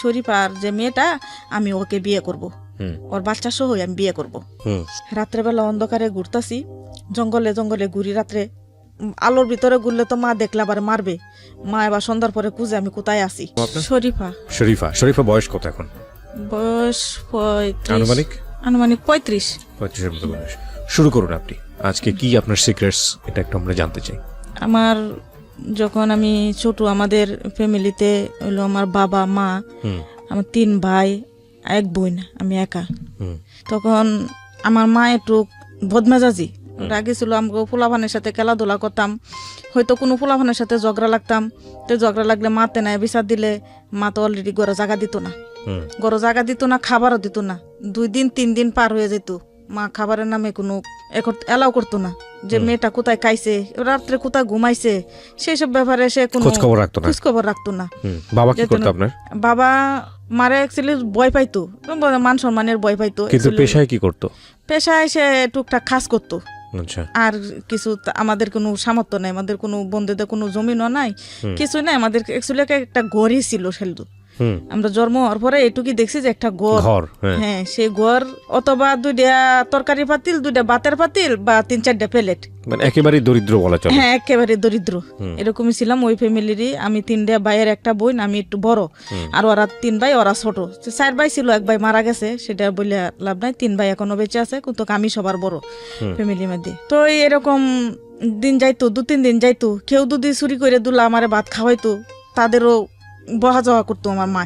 শরীফার যে মেয়েটা আমি ওকে বিয়ে করব, ওর বাচ্চা সহ আমি বিয়ে করব। রাত্রেবেলা অন্ধকারে ঘুরতাছি, জঙ্গলে জঙ্গলে ঘুরি রাত্রে। আলোর ভিতরে ঘুরলে তো মা দেখলে আবার মারবে। মা এবার সন্ধ্যার পরে খুঁজে আমি কোথায় আছি। শরীফা। শরীফা, শরীফা বয়স কত এখন? বয়স 35। আনুমানিক 35। 35 এর মতো বয়স। শুরু করুন আপনি। আজকে কি আপনার সিক্রেটস, এটা একটু আমরা জানতে চাই। আমার যখন আমি ছোট, আমাদের ফ্যামিলিতে হলো আমার বাবা মা, আমার 3 ভাই 1 বোন, আমি একা। তখন আমার মা একটু বদমেজাজি, রাগে ছিল। আমাকে পোলাপানের সাথে খেলাধুলা করতাম, হয়তো কোনো পোলাপানের সাথে ঝগড়া লাগতাম, তো ঝগড়া লাগলে মাতে নাই বিচার দিলে মা তো অলরেডি ঘরে জায়গা দিত না, খাবারও দিত না। 2 দিন 3 দিন পার হয়ে যেত, মা খাবারের নামে কোনো এলাও করতো না, যে মেয়েটা কোথায় খাইছে, রাত্রে কোথায় ঘুমাইছে, সেই সব ব্যাপারে সে কোনো খোঁজ খবর রাখতো না। বাবা কি করতো আপনার? বাবা মারে অ্যাকচুয়ালি ভয় পাইতো, মান সম্মানের ভয় পাইতো। কিন্তু পেশায় কি করতো? পেশায় সে টুকটাক কাজ করতো। আচ্ছা। আর কিছু আমাদের কোনো সামর্থ্য নাই, আমাদের কোনো বন্ধুদের কোনো জমিনও নাই, কিছু নাই। আমাদের অ্যাকচুয়ালি একটা ঘরই ছিল সেলদু। আমরা জন্ম হওয়ার পরে এটুকুই দেখছি যে একটা ঘর, হ্যাঁ, সেই ঘর অথবা 2টা তরকারি পাতিল, 2টা ভাতের পাতিল বা 3-4টা প্লেট, মানে একেবারে দরিদ্র বলা চলে। হ্যাঁ, একেবারে দরিদ্র। এরকমই ছিলাম ওই ফ্যামিলিরই। আমি 3টা ভাইয়ের একটা বোন, আমি একটু বড়, আর ওরা 3 ভাই, ওরা ছোট। 4 ভাই ছিল, 1 ভাই মারা গেছে, সেটা বলে লাভ নাই। 3 ভাই এখনো বেঁচে আছে, কিন্তু আমি সবার বড় ফ্যামিলির মধ্যে। তো এরকম দিন যাইতো, 2-3 দিন যাইতো। কেউ যদি চুরি করে দুলা আমারে ভাত খাওয়াইতো, তাদেরও বহা যাওয়া করতো আমার মা,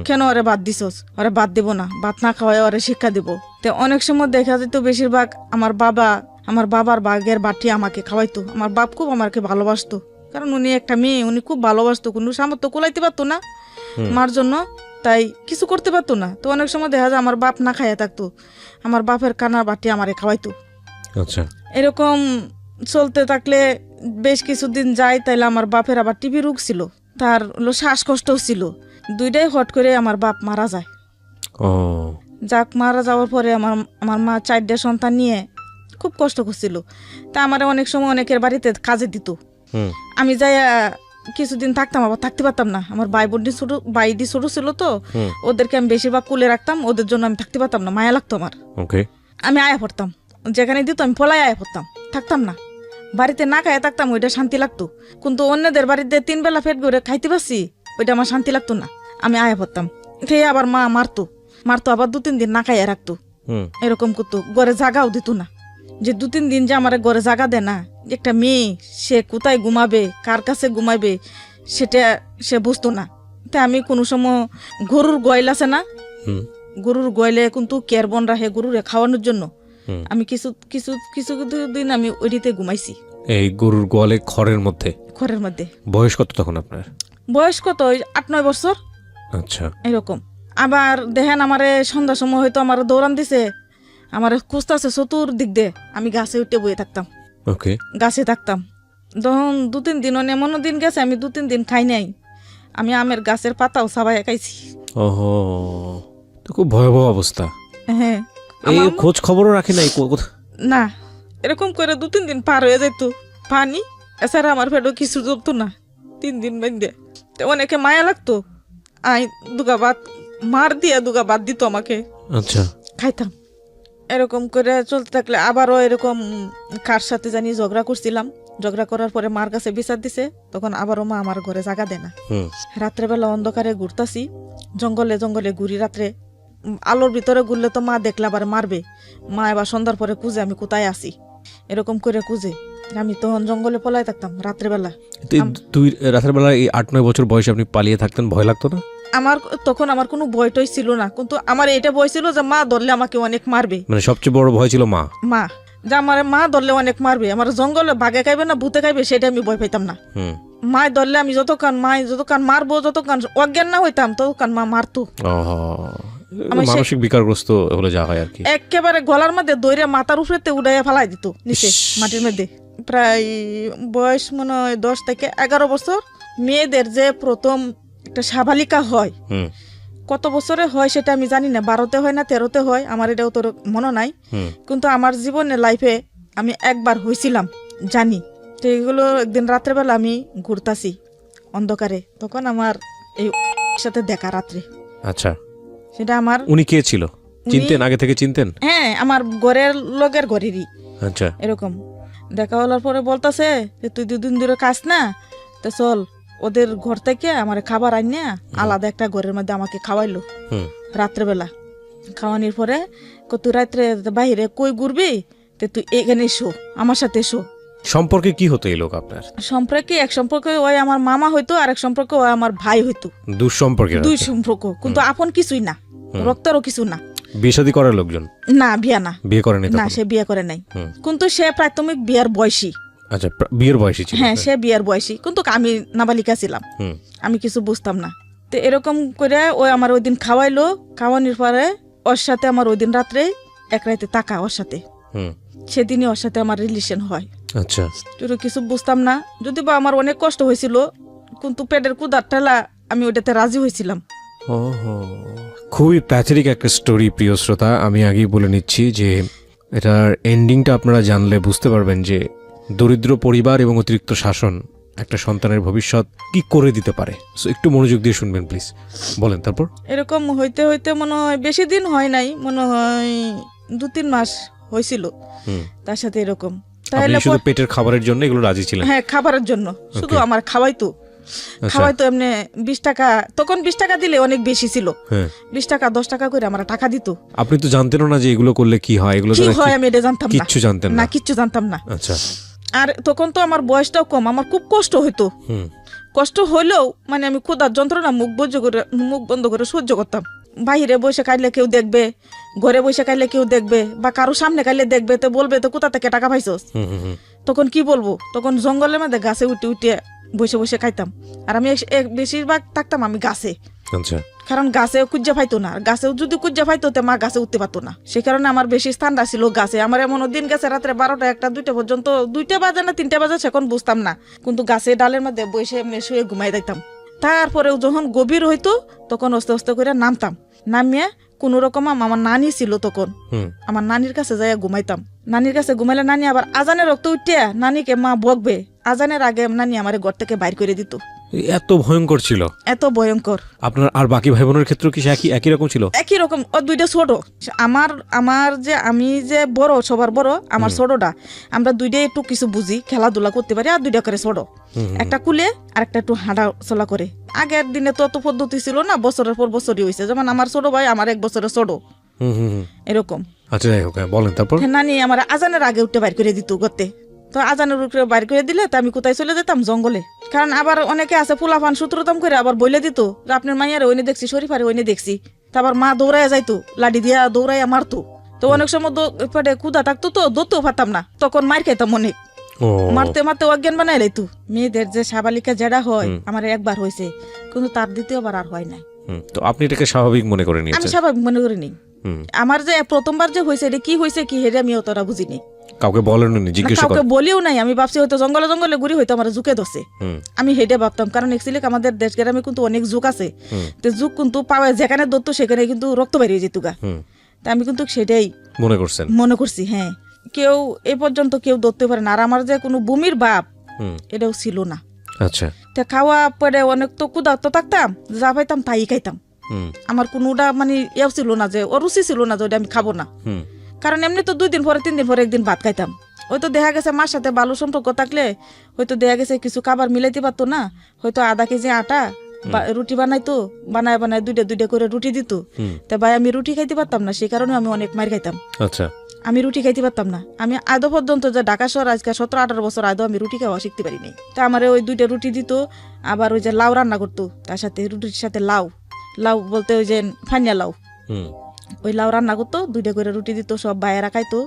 কেন ওরে ভাত দিছস, ওরে ভাত দিব না, ভাত না খাওয়াই ওরে শিক্ষা দিব। তো অনেক সময় দেখা যেত বেশিরভাগ আমার বাবার বাঘের বাটি আমাকে খাওয়াইতো। আমার বাপ খুব আমাকে ভালোবাসতো, কারণ উনি একটা মেয়ে, উনি খুব ভালোবাসতো। কোনো সামর্থ্য কুলাইতে পারতো না মার জন্য, তাই কিছু করতে পারতো না। তো অনেক সময় দেখা যায় আমার বাপ না খাইয়া থাকতো, আমার বাপের কানার বাটি আমারে খাওয়াইতো। আচ্ছা। এরকম চলতে থাকলে বেশ কিছুদিন যায়, তাইলে আমার বাপের আবার টিবি রোগ ছিল, তার শ্বাসকষ্টও ছিল। 2টাই হট করে আমার বাপ মারা যায়। যাক, মারা যাওয়ার পরে আমার মা 4টা সন্তান নিয়ে খুব কষ্ট করছিল। তা আমার অনেক সময় অনেকের বাড়িতে কাজে দিত, আমি যাই কিছুদিন থাকতাম, আবার থাকতে পারতাম না। আমার ভাইটি ছোট ছিল, তো ওদেরকে আমি বেশিরভাগ কুলে রাখতাম, ওদের জন্য আমি থাকতে পারতাম না, মায়া লাগতো আমার। আমি আয়া পড়তাম, যেখানে দিত আমি পলাই আয়া পড়তাম, থাকতাম না। বাড়িতে না খাইয়া থাকতাম, ওইটা শান্তি লাগতো। কিন্তু অন্যদের বাড়িতে 3 বেলা পেট ভরে খাইতে পারছি, ওইটা আমার শান্তি লাগতো না, আমি আয়া পড়তাম। খেয়ে আবার মা মারতো, আবার 2-3 দিন না খাইয়া রাখতো, এরকম করতো। ঘরে জাগাও দিত না, যে 2-3 দিন যে আমার ঘরে জাগা দেয় না। একটা মেয়ে, সে কোথায় ঘুমাবে, কার কাছে ঘুমাবে, সেটা সে বুঝতো না। তাই আমি কোনো সময় গরুর গয়ল আছে না, গরুর গয়লে কিন্তু কেয়ারবন রাখে গরুরে খাওয়ানোর জন্য, আমি কিছু দিন আমি ওইটিতে ঘুমাইছি। এই গরুর গোয়ালে খড়ের মধ্যে? বয়স কত তখন আপনার? বয়স কত, 8-9 বছর। আচ্ছা। এরকম। আবার দেখেন আমারে সন্ধ্যার সময় হয়তো আমার দৌড়ান দিছে, আমার খুঁজতেছে চতুর্দিক দিয়ে, আমি গাছে উঠে বয়ে থাকতাম, গাছে থাকতাম। তখন 2-3 দিন এমনও দিন গেছে আমি 2-3 দিন খাই নাই, আমি আমের গাছের পাতাও সাবাইয়া খাইছি। ওহো, তো খুব ভয়াবহ অবস্থা। হ্যাঁ, এই খোঁজ খবরও রাখে নাই না, এরকম করে 2-3 দিন পার হয়ে যেত। পানি এছাড়া আমার পেটও কিছু জমতো না 3 দিন বেঁধে। অনেকে মায়া লাগতো, আই দুগা ভাত মার দিয়া 2গা ভাত দিত আমাকে। আচ্ছা। খাইতাম। এরকম করে চলতে থাকলে আবারও এরকম কার সাথে জানি ঝগড়া করছিলাম, ঝগড়া করার পরে মার কাছে বিচার দিছে, তখন আবারও মা আমার ঘরে জায়গা দেয় না। রাত্রেবেলা অন্ধকারে ঘুরতাছি, জঙ্গলে জঙ্গলে ঘুরি রাত্রে। আলোর ভিতরে ঘুরলে তো মা দেখলে আবার মারবে। মা এবার সন্ধ্যার পরে খুঁজে আমি কোথায় আছি, এরকম করে খুঁজে। আমি তখন জঙ্গলে পলাই থাকতাম রাত্রেবেলা। তুই রাতের বেলা এই 8-9 বছর বয়সে আপনি পালিয়ে থাকতেন, ভয় লাগতো না? তখন আমার কোনো ভয়টই ছিল না, কিন্তু আমার এটা ভয় ছিল যে মা ধরলে আমাকে অনেক মারবে। মানে সবচেয়ে বড় ভয় ছিল মা, যে আমার মা ধরলে অনেক মারবে, আমার জঙ্গলে বাঘে খাইবে না ভূতে খাইবে, সেটা আমি ভয় পাইতাম না। মা ধরলে আমি যতক্ষণ মারবো, যতক্ষণ অজ্ঞান না হইতাম ততক্ষণ মা মারতো। মানসিক বিকারগ্রস্ত হলে যা হয় আর কি, একেবারে গলার মধ্যে দইরে মাথার উপরে উড়াইয়া ফেলাই দিত নিচে মাটির মধ্যে। প্রায় বয়স মনে হয় 10 থেকে 11 বছর। মেয়েদের যে প্রথম একটা সাবালিকা হয়, কত বছরে হয় সেটা আমি জানি না, 12তে হয় না 13তে হয়, আমার এটাও তোর মনে নাই। কিন্তু আমার জীবনে লাইফে আমি একবার হয়েছিলাম জানি। তো এগুলো একদিন রাত্রেবেলা আমি ঘুরতাছি অন্ধকারে, তখন আমার এই সাথে দেখা রাত্রে। আচ্ছা, সেটা আমার উনি কে ছিল? চিনতেন, আগে থেকে চিনতেন? হ্যাঁ, আমার ঘরের লোকের ঘরেরই। আচ্ছা, এরকম দেখা হওয়ার পরে বলতাছে যে তুই 2 দিন ধরে খাস না, তো চল ওদের ঘর থেকে আমার খাবার আনিয়া আলাদা একটা ঘরের মধ্যে আমাকে খাওয়াইলো রাত্রেবেলা। খাওয়ানোর পরে তুই রাত্রে বাইরে কই ঘুরবি, তো তুই এখানে এসো, আমার সাথে এসো। সম্পর্কে কি হতো এই লোক আপনার? সম্পর্কে এক সম্পর্কে ওই আমার মামা হইতো, আর এক সম্পর্কে ওই আমার ভাই হইতো। দুঃসম্পর্কে? দুই সম্পর্ক, কিন্তু আপন কিছুই না, রক্তেরও কিছু না। বিয়ে শাদী করার লোকজন? না, বিয়া না, বিয়ে করেনি না, সে বিয়ে করে নাই, কিন্তু সে প্রাথমিক বিয়ার বয়সী। আচ্ছা, বিয়ের বয়সী ছিল? হ্যাঁ, সে বিয়ার বয়সী, কিন্তু আমি নাবালিকা ছিলাম, আমি কিছু বুঝতাম না। তো এরকম করে ওই আমার ওই দিন খাওয়াইলো। খাওয়ানোর পরে ওর সাথে আমার ওই দিন রাত্রে এক রাতে তাকা ওর সাথে, সেদিনই ওর সাথে আমার রিলেশন হয়। আচ্ছা, তো কিছু বুঝতাম না, যদি বা আমার অনেক কষ্ট হয়েছিল, কিন্তু পেটের কুদার ঠেলা আমি ওটাতে রাজি হয়েছিলাম। খুবই প্যাথেটিক একটা স্টোরি প্রিয় শ্রোতা। আমি আগেই বলে নিচ্ছি যে এটার এন্ডিংটা আপনারা জানলে বুঝতে পারবেন যে দরিদ্র পরিবার এবং অতিরিক্ত শাসন একটা সন্তানের ভবিষ্যৎ কি করে দিতে পারে। সো একটু মনোযোগ দিয়ে শুনবেন প্লিজ, বলেন তারপর। এরকম হইতে হইতে মনে হয় বেশি দিন হয় নাই, মনে হয় 2-3 মাস হয়েছিল তার সাথে এরকম। তাহলে শুধু পেটের খাবারের জন্য এগুলো রাজি ছিলেন? হ্যাঁ, খাবারের জন্য, শুধু আমার খাওয়াইতো এমনি 20 টাকা, তখন 20 টাকা দিলে অনেক বেশি ছিল। 20 টাকা 10 টাকা করে আমার টাকা দিত। আপনি তো জানতেন না যে এগুলো করলে কি হয়? এগুলো কি হয় আমি এটা জানতাম না, কিচ্ছু জানতেন না, কিচ্ছু জানতাম না। আচ্ছা, আর তখন তো আমার বয়সটাও কম, আমার খুব কষ্ট হইতো। কষ্ট হইলেও মানে আমি ক্ষুধার যন্ত্রণা মুখ বন্ধ করে সহ্য করতাম। বাইরে বসে খাইলে কেউ দেখবে, ঘরে বসে খাইলে কেউ দেখবে, বা কারো সামনে খাইলে দেখবে, তো বলবে তো কোথা থেকে টাকা পাইছস। তখন কি বলবো, তখন জঙ্গলের মধ্যে গাছে উঠে উঠে বসে বসে খাইতাম। আর আমি বেশিরভাগ থাকতাম আমি গাছে, কারণ গাছে কুজ্জা পাইতো না, গাছেও যদি কুজ্জা পাইতো তো মা গাছে উঠতে পারতো না। সে কারণে আমার বেশি স্থানটা ছিল গাছে। আমার এমন দিন গেছে রাত্রে 12টা 1টা 2টা পর্যন্ত, 2টা বাজে না 3টা বাজে সেখন বুঝতাম না, কিন্তু গাছে ডালের মধ্যে বসে এমনি শুয়ে ঘুমাই দিতাম। তারপরেও যখন গভীর হইতো তখন আস্তে আস্তে করে নামিয়ে কোন রকম আমার নানি ছিল তখন, আমার নানির কাছে যাইয়া ঘুমাইতাম। নানির কাছে ঘুমাইলে নানি আবার আজানের রক্ত উঠিয়া নানিকে মা বকবে, আজানের আগে নানি আমার ঘর থেকে বাইর করে দিত। এত ভয়ঙ্কর ছিল? এত ভয়ঙ্কর। আপনার আর বাকি ভাই বোনের ক্ষেত্রে কি একই রকম ছিল? একই রকম। ও 2টা ছোট, আমার যে আমি যে বড়, সবার বড়, আমার ছোটটা। আমরা 2টাই একটু কিছু বুঝি, খেলাধুলা করতে পারি, আর 2টা করে ছোট, একটা কুলে আর একটা একটু হাঁটা চলা করে। আগের দিনে তো অত পদ্ধতি ছিল না, বছরের পর বছরই হয়েছে। যেমন আমার ছোট ভাই আমার 1 বছরের ছোট, এরকম। আচ্ছা, যাই হোক, বলেন তারপর। নানি আমার আজানের আগে উঠে বাইর করে দিত গতে। তো আজানের উপরে বাইর করে দিলে তো আমি কোথায় চলে যেতাম, জঙ্গলে। কারণ আবার অনেকে আছে ফুলাফান সূত্রতম করে আবার বলে দিত যে আপনার মাইয়ারে ওইনে দেখছি, শরীফারে ওইনে দেখছি। তারপর মা দৌড়াইয়া যাইতো, লাঠি দিয়া দৌড়াইয়া মারতো। তো অনেক সময় পেটে ক্ষুধা থাকতো, তো দৌড়তেও পারতাম না, তখন মার খাইতাম অনেক। মারতে মারতে অজ্ঞান বানাই লাইতো। মেয়েদের যে সাবালিকা যেটা হয় আমার একবার হয়েছে, কিন্তু তার দ্বিতীয়বার আর হয় নাই। তো আপনি এটাকে স্বাভাবিক মনে করে নিয়েছেন? আমি স্বাভাবিক মনে করি নি। আমার যে প্রথমবার যে হয়েছে, এটা কি হয়েছে কি হেরে আমি অতটা বুঝিনি। কাউকে বলেন নি? জিজ্ঞাসা কাউকে বলিও নাই। আমি ভাবছি হয়তো জঙ্গলে জঙ্গলে ঘুরি, হয়তো আমার জুকে ধরছে, আমি হেডে ভাবতাম। কারণ অ্যাকচুয়ালি আমাদের দেশ গ্রামে কিন্তু অনেক যুগ আছে, তো যুগ কিন্তু পাওয়া যেখানে ধরতো সেখানে কিন্তু রক্ত বেরিয়ে যেত গা। তা আমি কিন্তু সেটাই মনে করছি। হ্যাঁ, কেউ এ পর্যন্ত কেউ ধরতে পারে না। আর আমার যে কোনো বমির ভাব এটাও ছিল না। আচ্ছা, তা খাওয়া পরে অনেক তো ক্ষুধার্ত থাকতাম, যা পাইতাম তাই খাইতাম। আমার কোনোটা মানে এও ছিল না যে অরুচি ছিল না যে ওটা আমি খাবো না। কারণ এমনি তো 2 দিন পরে 3 দিন পরে একদিন ভাত খাইতাম। হয়তো দেখা গেছে মার সাথে ভালো সম্পর্ক থাকলে হয়তো দেখা গেছে কিছু খাবার মিলাইতে পারতো না, হয়তো আধা কেজি আটা রুটি বানাইতো, বানায় 2টা করে রুটি দিত। তা ভাই আমি রুটি খাইতে পারতাম না, সেই কারণে আমি অনেক মার খাইতাম। আচ্ছা, আমি রুটি খাইতে পারতাম না। আমি আদৌ পর্যন্ত যে ঢাকা শহর আজকে 17-18 বছর আদৌ আমি রুটি খাওয়া শিখতে পারিনি। তা আমার ওই 2টা রুটি দিত, আবার ওই যে লাউ রান্না করতো, তার সাথে রুটির সাথে লাউ বলতে ওই যে ফানিয়া লাউ, ওই লাউ রান্না করতো, 2টা করে রুটি দিত, সব ভাইয়েরা খাইতো,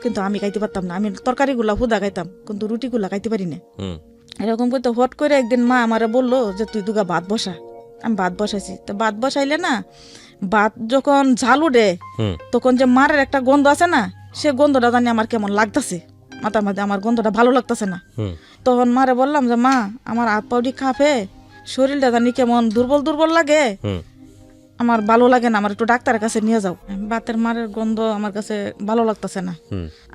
কিন্তু আমি খাইতে পারতাম না। আমি তরকারিগুলা হুদা খাইতাম, কিন্তু রুটিগুলা খাইতে পারি না। এরকম করতে হট করে একদিন মা আমারে বললো যে তুই 2গা ভাত বসা। আমি ভাত বসাইছি। তো ভাত বসাইলে না, ভাত যখন ঝাল উঠে তখন যে মারের একটা গন্ধ আছে না, সে গন্ধটা জানি আমার কেমন লাগতেছে, মাথার মধ্যে আমার গন্ধটা ভালো লাগতেছে না। তখন মারে বললাম যে মা, আমার হাত পাউডি কাঁপে, শরীরটা জানি কেমন দুর্বল দুর্বল লাগে, আমার ভালো লাগে না, আমার একটু ডাক্তারের কাছে নিয়ে যাও। ভাতের মারের গন্ধ আমার কাছে ভালো লাগতেছে না।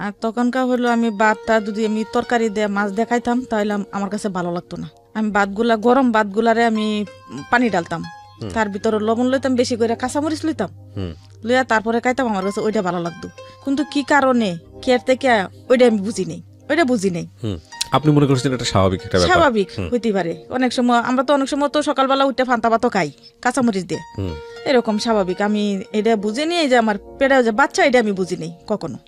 আর তখনকার হইলো আমি ভাতটা যদি আমি তরকারি দিয়ে মাছ দেখাইতাম তাহলে আমার কাছে ভালো লাগতো না। আমি ভাতগুলা, গরম ভাতগুলারে আমি পানি ডালতাম, তার ভিতরে লবণ লইতাম বেশি করে, কাঁচামরিচ লইতাম, লইয়া তারপরে খাইতাম। আমার কাছে ওইটা ভালো লাগতো, কিন্তু কি কারণে কেয়ার থেকে ওইটা আমি বুঝি নেই, ওইটা বুঝি নেই। আপনি মনে করছেন এটা স্বাভাবিক একটা ব্যাপার? স্বাভাবিক হইতে পারে। অনেক সময় আমরা তো অনেক সময় তো সকালবেলা উঠে ফান্তা ভাতও খাই কাঁচামরিচ দিয়ে, এরকম স্বাভাবিক। আমি এটা বুঝিনি, এই যে আমার পেটে যে বাচ্চা, এটা আমি বুঝিনি কখনো।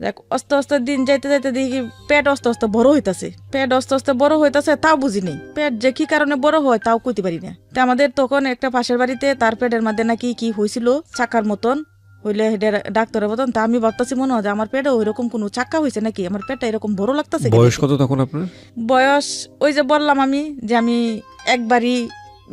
দেখ আস্তে আস্তে দিন যাইতে যাইতে দেখি পেট আস্তে আস্তে বড় হইতাছে, পেট আস্তে আস্তে বড় হইতাছে, তাও বুঝিনি পেট যে কি কারণে বড় হয় তাও কইতে পারি না। তা আমাদের তখন একটা পাশের বাড়িতে তার পেটের মধ্যে নাকি কি হয়েছিল, চাকার মতন হইলে ডাক্তারের মতন। তা আমি ভাবতেছি মনে হয় যে আমার পেটে ওইরকম কোনো চাক্কা হয়েছে নাকি, আমার পেটটা এরকম বড় লাগতেছে। বয়স কত তখন আপনার? বয়স ওই যে বললাম আমি যে আমি একবারই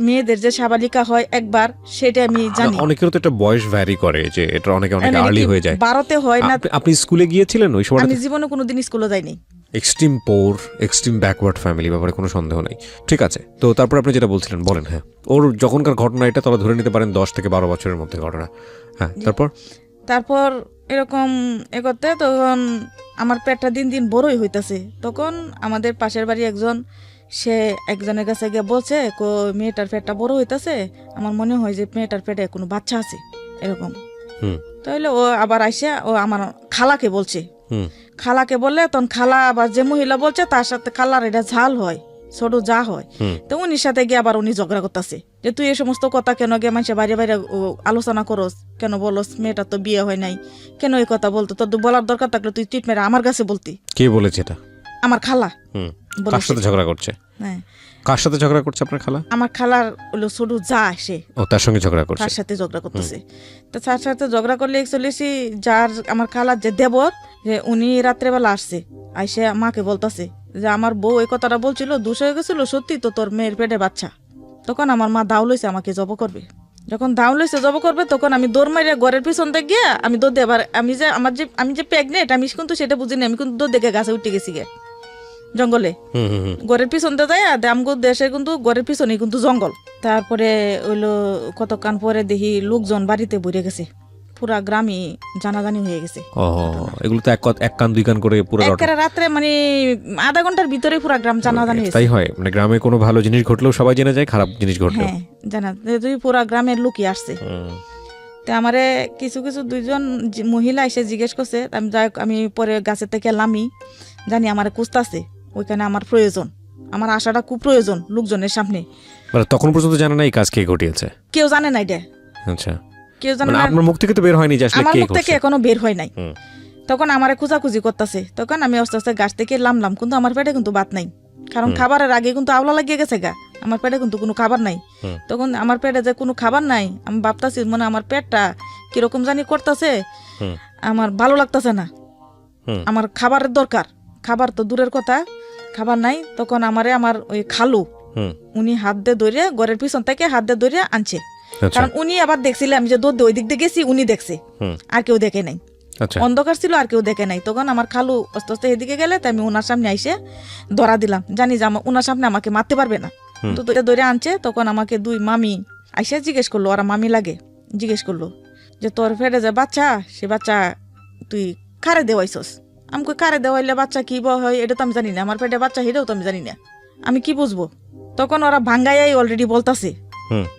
মেয়েদের যে সাবালিকা হয় একবার, সেটা আমি জানি। অনেকের তো একটা বয়স ভ্যারি করে, যে এটা অনেক আর্লি হয়ে যায়। 12তে হয় না। আপনি স্কুলে গিয়েছিলেন ওই সময়? আমি জীবনে কোনোদিন স্কুলে যাইনি। এক্সট্রিম পোর, এক্সট্রিম ব্যাকওয়ার্ড ফ্যামিলি, ব্যাপারে কোনো সন্দেহ নেই। ঠিক আছে, তো তারপর আপনি যেটা বলছিলেন বলেন। হ্যাঁ, ওর যখনকার ঘটনা এটা তারা ধরে নিতে পারেন 10 থেকে 12 বছরের মধ্যে ঘটনা। হ্যাঁ, তারপর এরকম এগোতে তখন আমার পেটটা দিন দিন বড়ই হইতাছে। তখন আমাদের পাশের বাড়ি সে একজনের কাছে গিয়ে বলছে, মেয়েটার পেটটা বড় হইতাছে, আমার মনে হয় যে মেয়েটার পেটে কোনো বাচ্চা আছে এরকম। তাহলে ও আবার আইসে ও আমার খালাকে বলছে, খালাকে বললে তখন খালা আবার যে মহিলা বলছে তার সাথে খালার এটা ঝাল হয়, ছোট যা হয়। তো উনির সাথে গিয়ে আবার উনি ঝগড়া করতেছে যে তুই এই সমস্ত কথা কেন গিয়ে মানুষের বাইরে বাইরে আলোচনা করস, কেন বলস মেয়েটার তো বিয়ে হয় নাই, কেন এই কথা বলতো, তোর বলার দরকার থাকলে তুই চিট মেরে আমার কাছে বলতি। কে বলেছে এটা? আমার খালা। কার সাথে ঝগড়া করছে? হ্যাঁ, কার সাথে ঝগড়া করছে আপনার খালা? আমার খালার হলো ছোট যা আসে, ও তার সঙ্গে ঝগড়া করছে, তার সাথে ঝগড়া করতেছে। তো তার সাথে ঝগড়া করলে চলেছি যার আমার খালার যে দেবর, যে উনি রাত্রেবেলা আসছে, আইসে মাকে বলতেছে যে আমার বউ এই কথাটা বলছিল, দোষ হয়ে গেছিল, সত্যি তো তোর মেয়ের পেটে বাচ্চা। তখন আমার মা দাও লইছে আমাকে জব করবে। যখন দাও লইছে জব করবে, তখন আমি দৌড় মারিয়া ঘরের পিছন থেকে গিয়ে আমি দৌড় দিয়ে, আমি যে প্রেগনেন্ট আমি কিন্তু সেটা বুঝিনি, আমি কিন্তু দৌড় দেখে গাছে উঠে গেছি গে জঙ্গলে, ঘরের পিছন দিয়ে যায়। আমগো দেশে কিন্তু ঘরের পিছনে কিন্তু জঙ্গল। তারপরে হইলো কতক্ষণ পরে দেখি লোকজন বাড়িতে ভরে গেছে, পুরা গ্রামই জানাজানি হয়ে গেছে। এগুলো তো এক কান দুই কান করে পুরো রাত্রে মানে আধা ঘন্টার ভিতরে পুরা গ্রাম জানাজানি হয়েছে। তাই হয়, মানে গ্রামে কোনো ভালো জিনিস ঘটলেও সবাই জেনে যায়, খারাপ জিনিস ঘটলেও। হ্যাঁ, জানা তুই পুরা গ্রামের লোকই আসছে। তো আমারে কিছু কিছু দুইজন মহিলা এসে জিজ্ঞেস করছে, আমি যাই আমি পরে গাছের থেকে লামি জানি আমার কুস্তাছে, ওইখানে আমার প্রয়োজন, আমার আশাটা খুব প্রয়োজন লোকজনের সামনে। তখন পর্যন্ত জানে না এই কাজ কে ঘটিয়েছে? কেউ জানে না এটা। আচ্ছা, কেউ জানে না। আপনার মুখ থেকে তো বের হয়নি যে আসলে কে করছে? আমার মুখ থেকে এখনো বের হয় নাই। তখন আমারে খোঁজাখুঁজি করতেছে, তখন আমি আস্তে আস্তে গাছ থেকে লামলাম, কিন্তু আমার পেটে কিন্তু ভাত নাই, কারণ খাবারের আগে কিন্তু আওলা লাগিয়ে গেছে গা, আমার পেটে কিন্তু কোনো খাবার নাই। তখন আমার পেটে যে কোনো খাবার নাই, আমি ভাবতাছি মনে আমার পেটটা কিরকম জানি করতেছে, আমার ভালো লাগতেছে না, আমার খাবারের দরকার। খাবার তো দূরের কথা, খাবার নাই। তখন আমার ওই খালু উনি হাত দিয়ে ধরে ঘরের পিছন থেকে হাত দিয়ে ধরে আনছে, কারণ উনি আবার দেখছিলেন আমি যে দৌড় ওই দিক দিয়ে গেছি, উনি দেখছে, আর কেউ দেখে নাই, অন্ধকার ছিল, আর কেউ দেখে নাই। তখন আমার খালু আস্তে আস্তে এদিকে গেলে, তাই আমি ওনার সামনে আইসে ধরা দিলাম, জানি যে ওনার সামনে আমাকে মারতে পারবে না, তো ধরে আনছে। তখন আমাকে দুই মামি আইসে জিজ্ঞেস করলো, ওরা মামি লাগে, জিজ্ঞেস করলো যে তোর পেটে যে বাচ্চা, সে বাচ্চা তুই কারে দেওয়াইছস? আমাকে কারে দেওয়াইলে বাচ্চা কি হয় এটা তো আমি জানি না, আমার পেটে বাচ্চা সেটাও তো আমি জানি না, আমি কি বুঝবো? তখন ওরা ভাঙ্গাই অলরেডি বলতাছে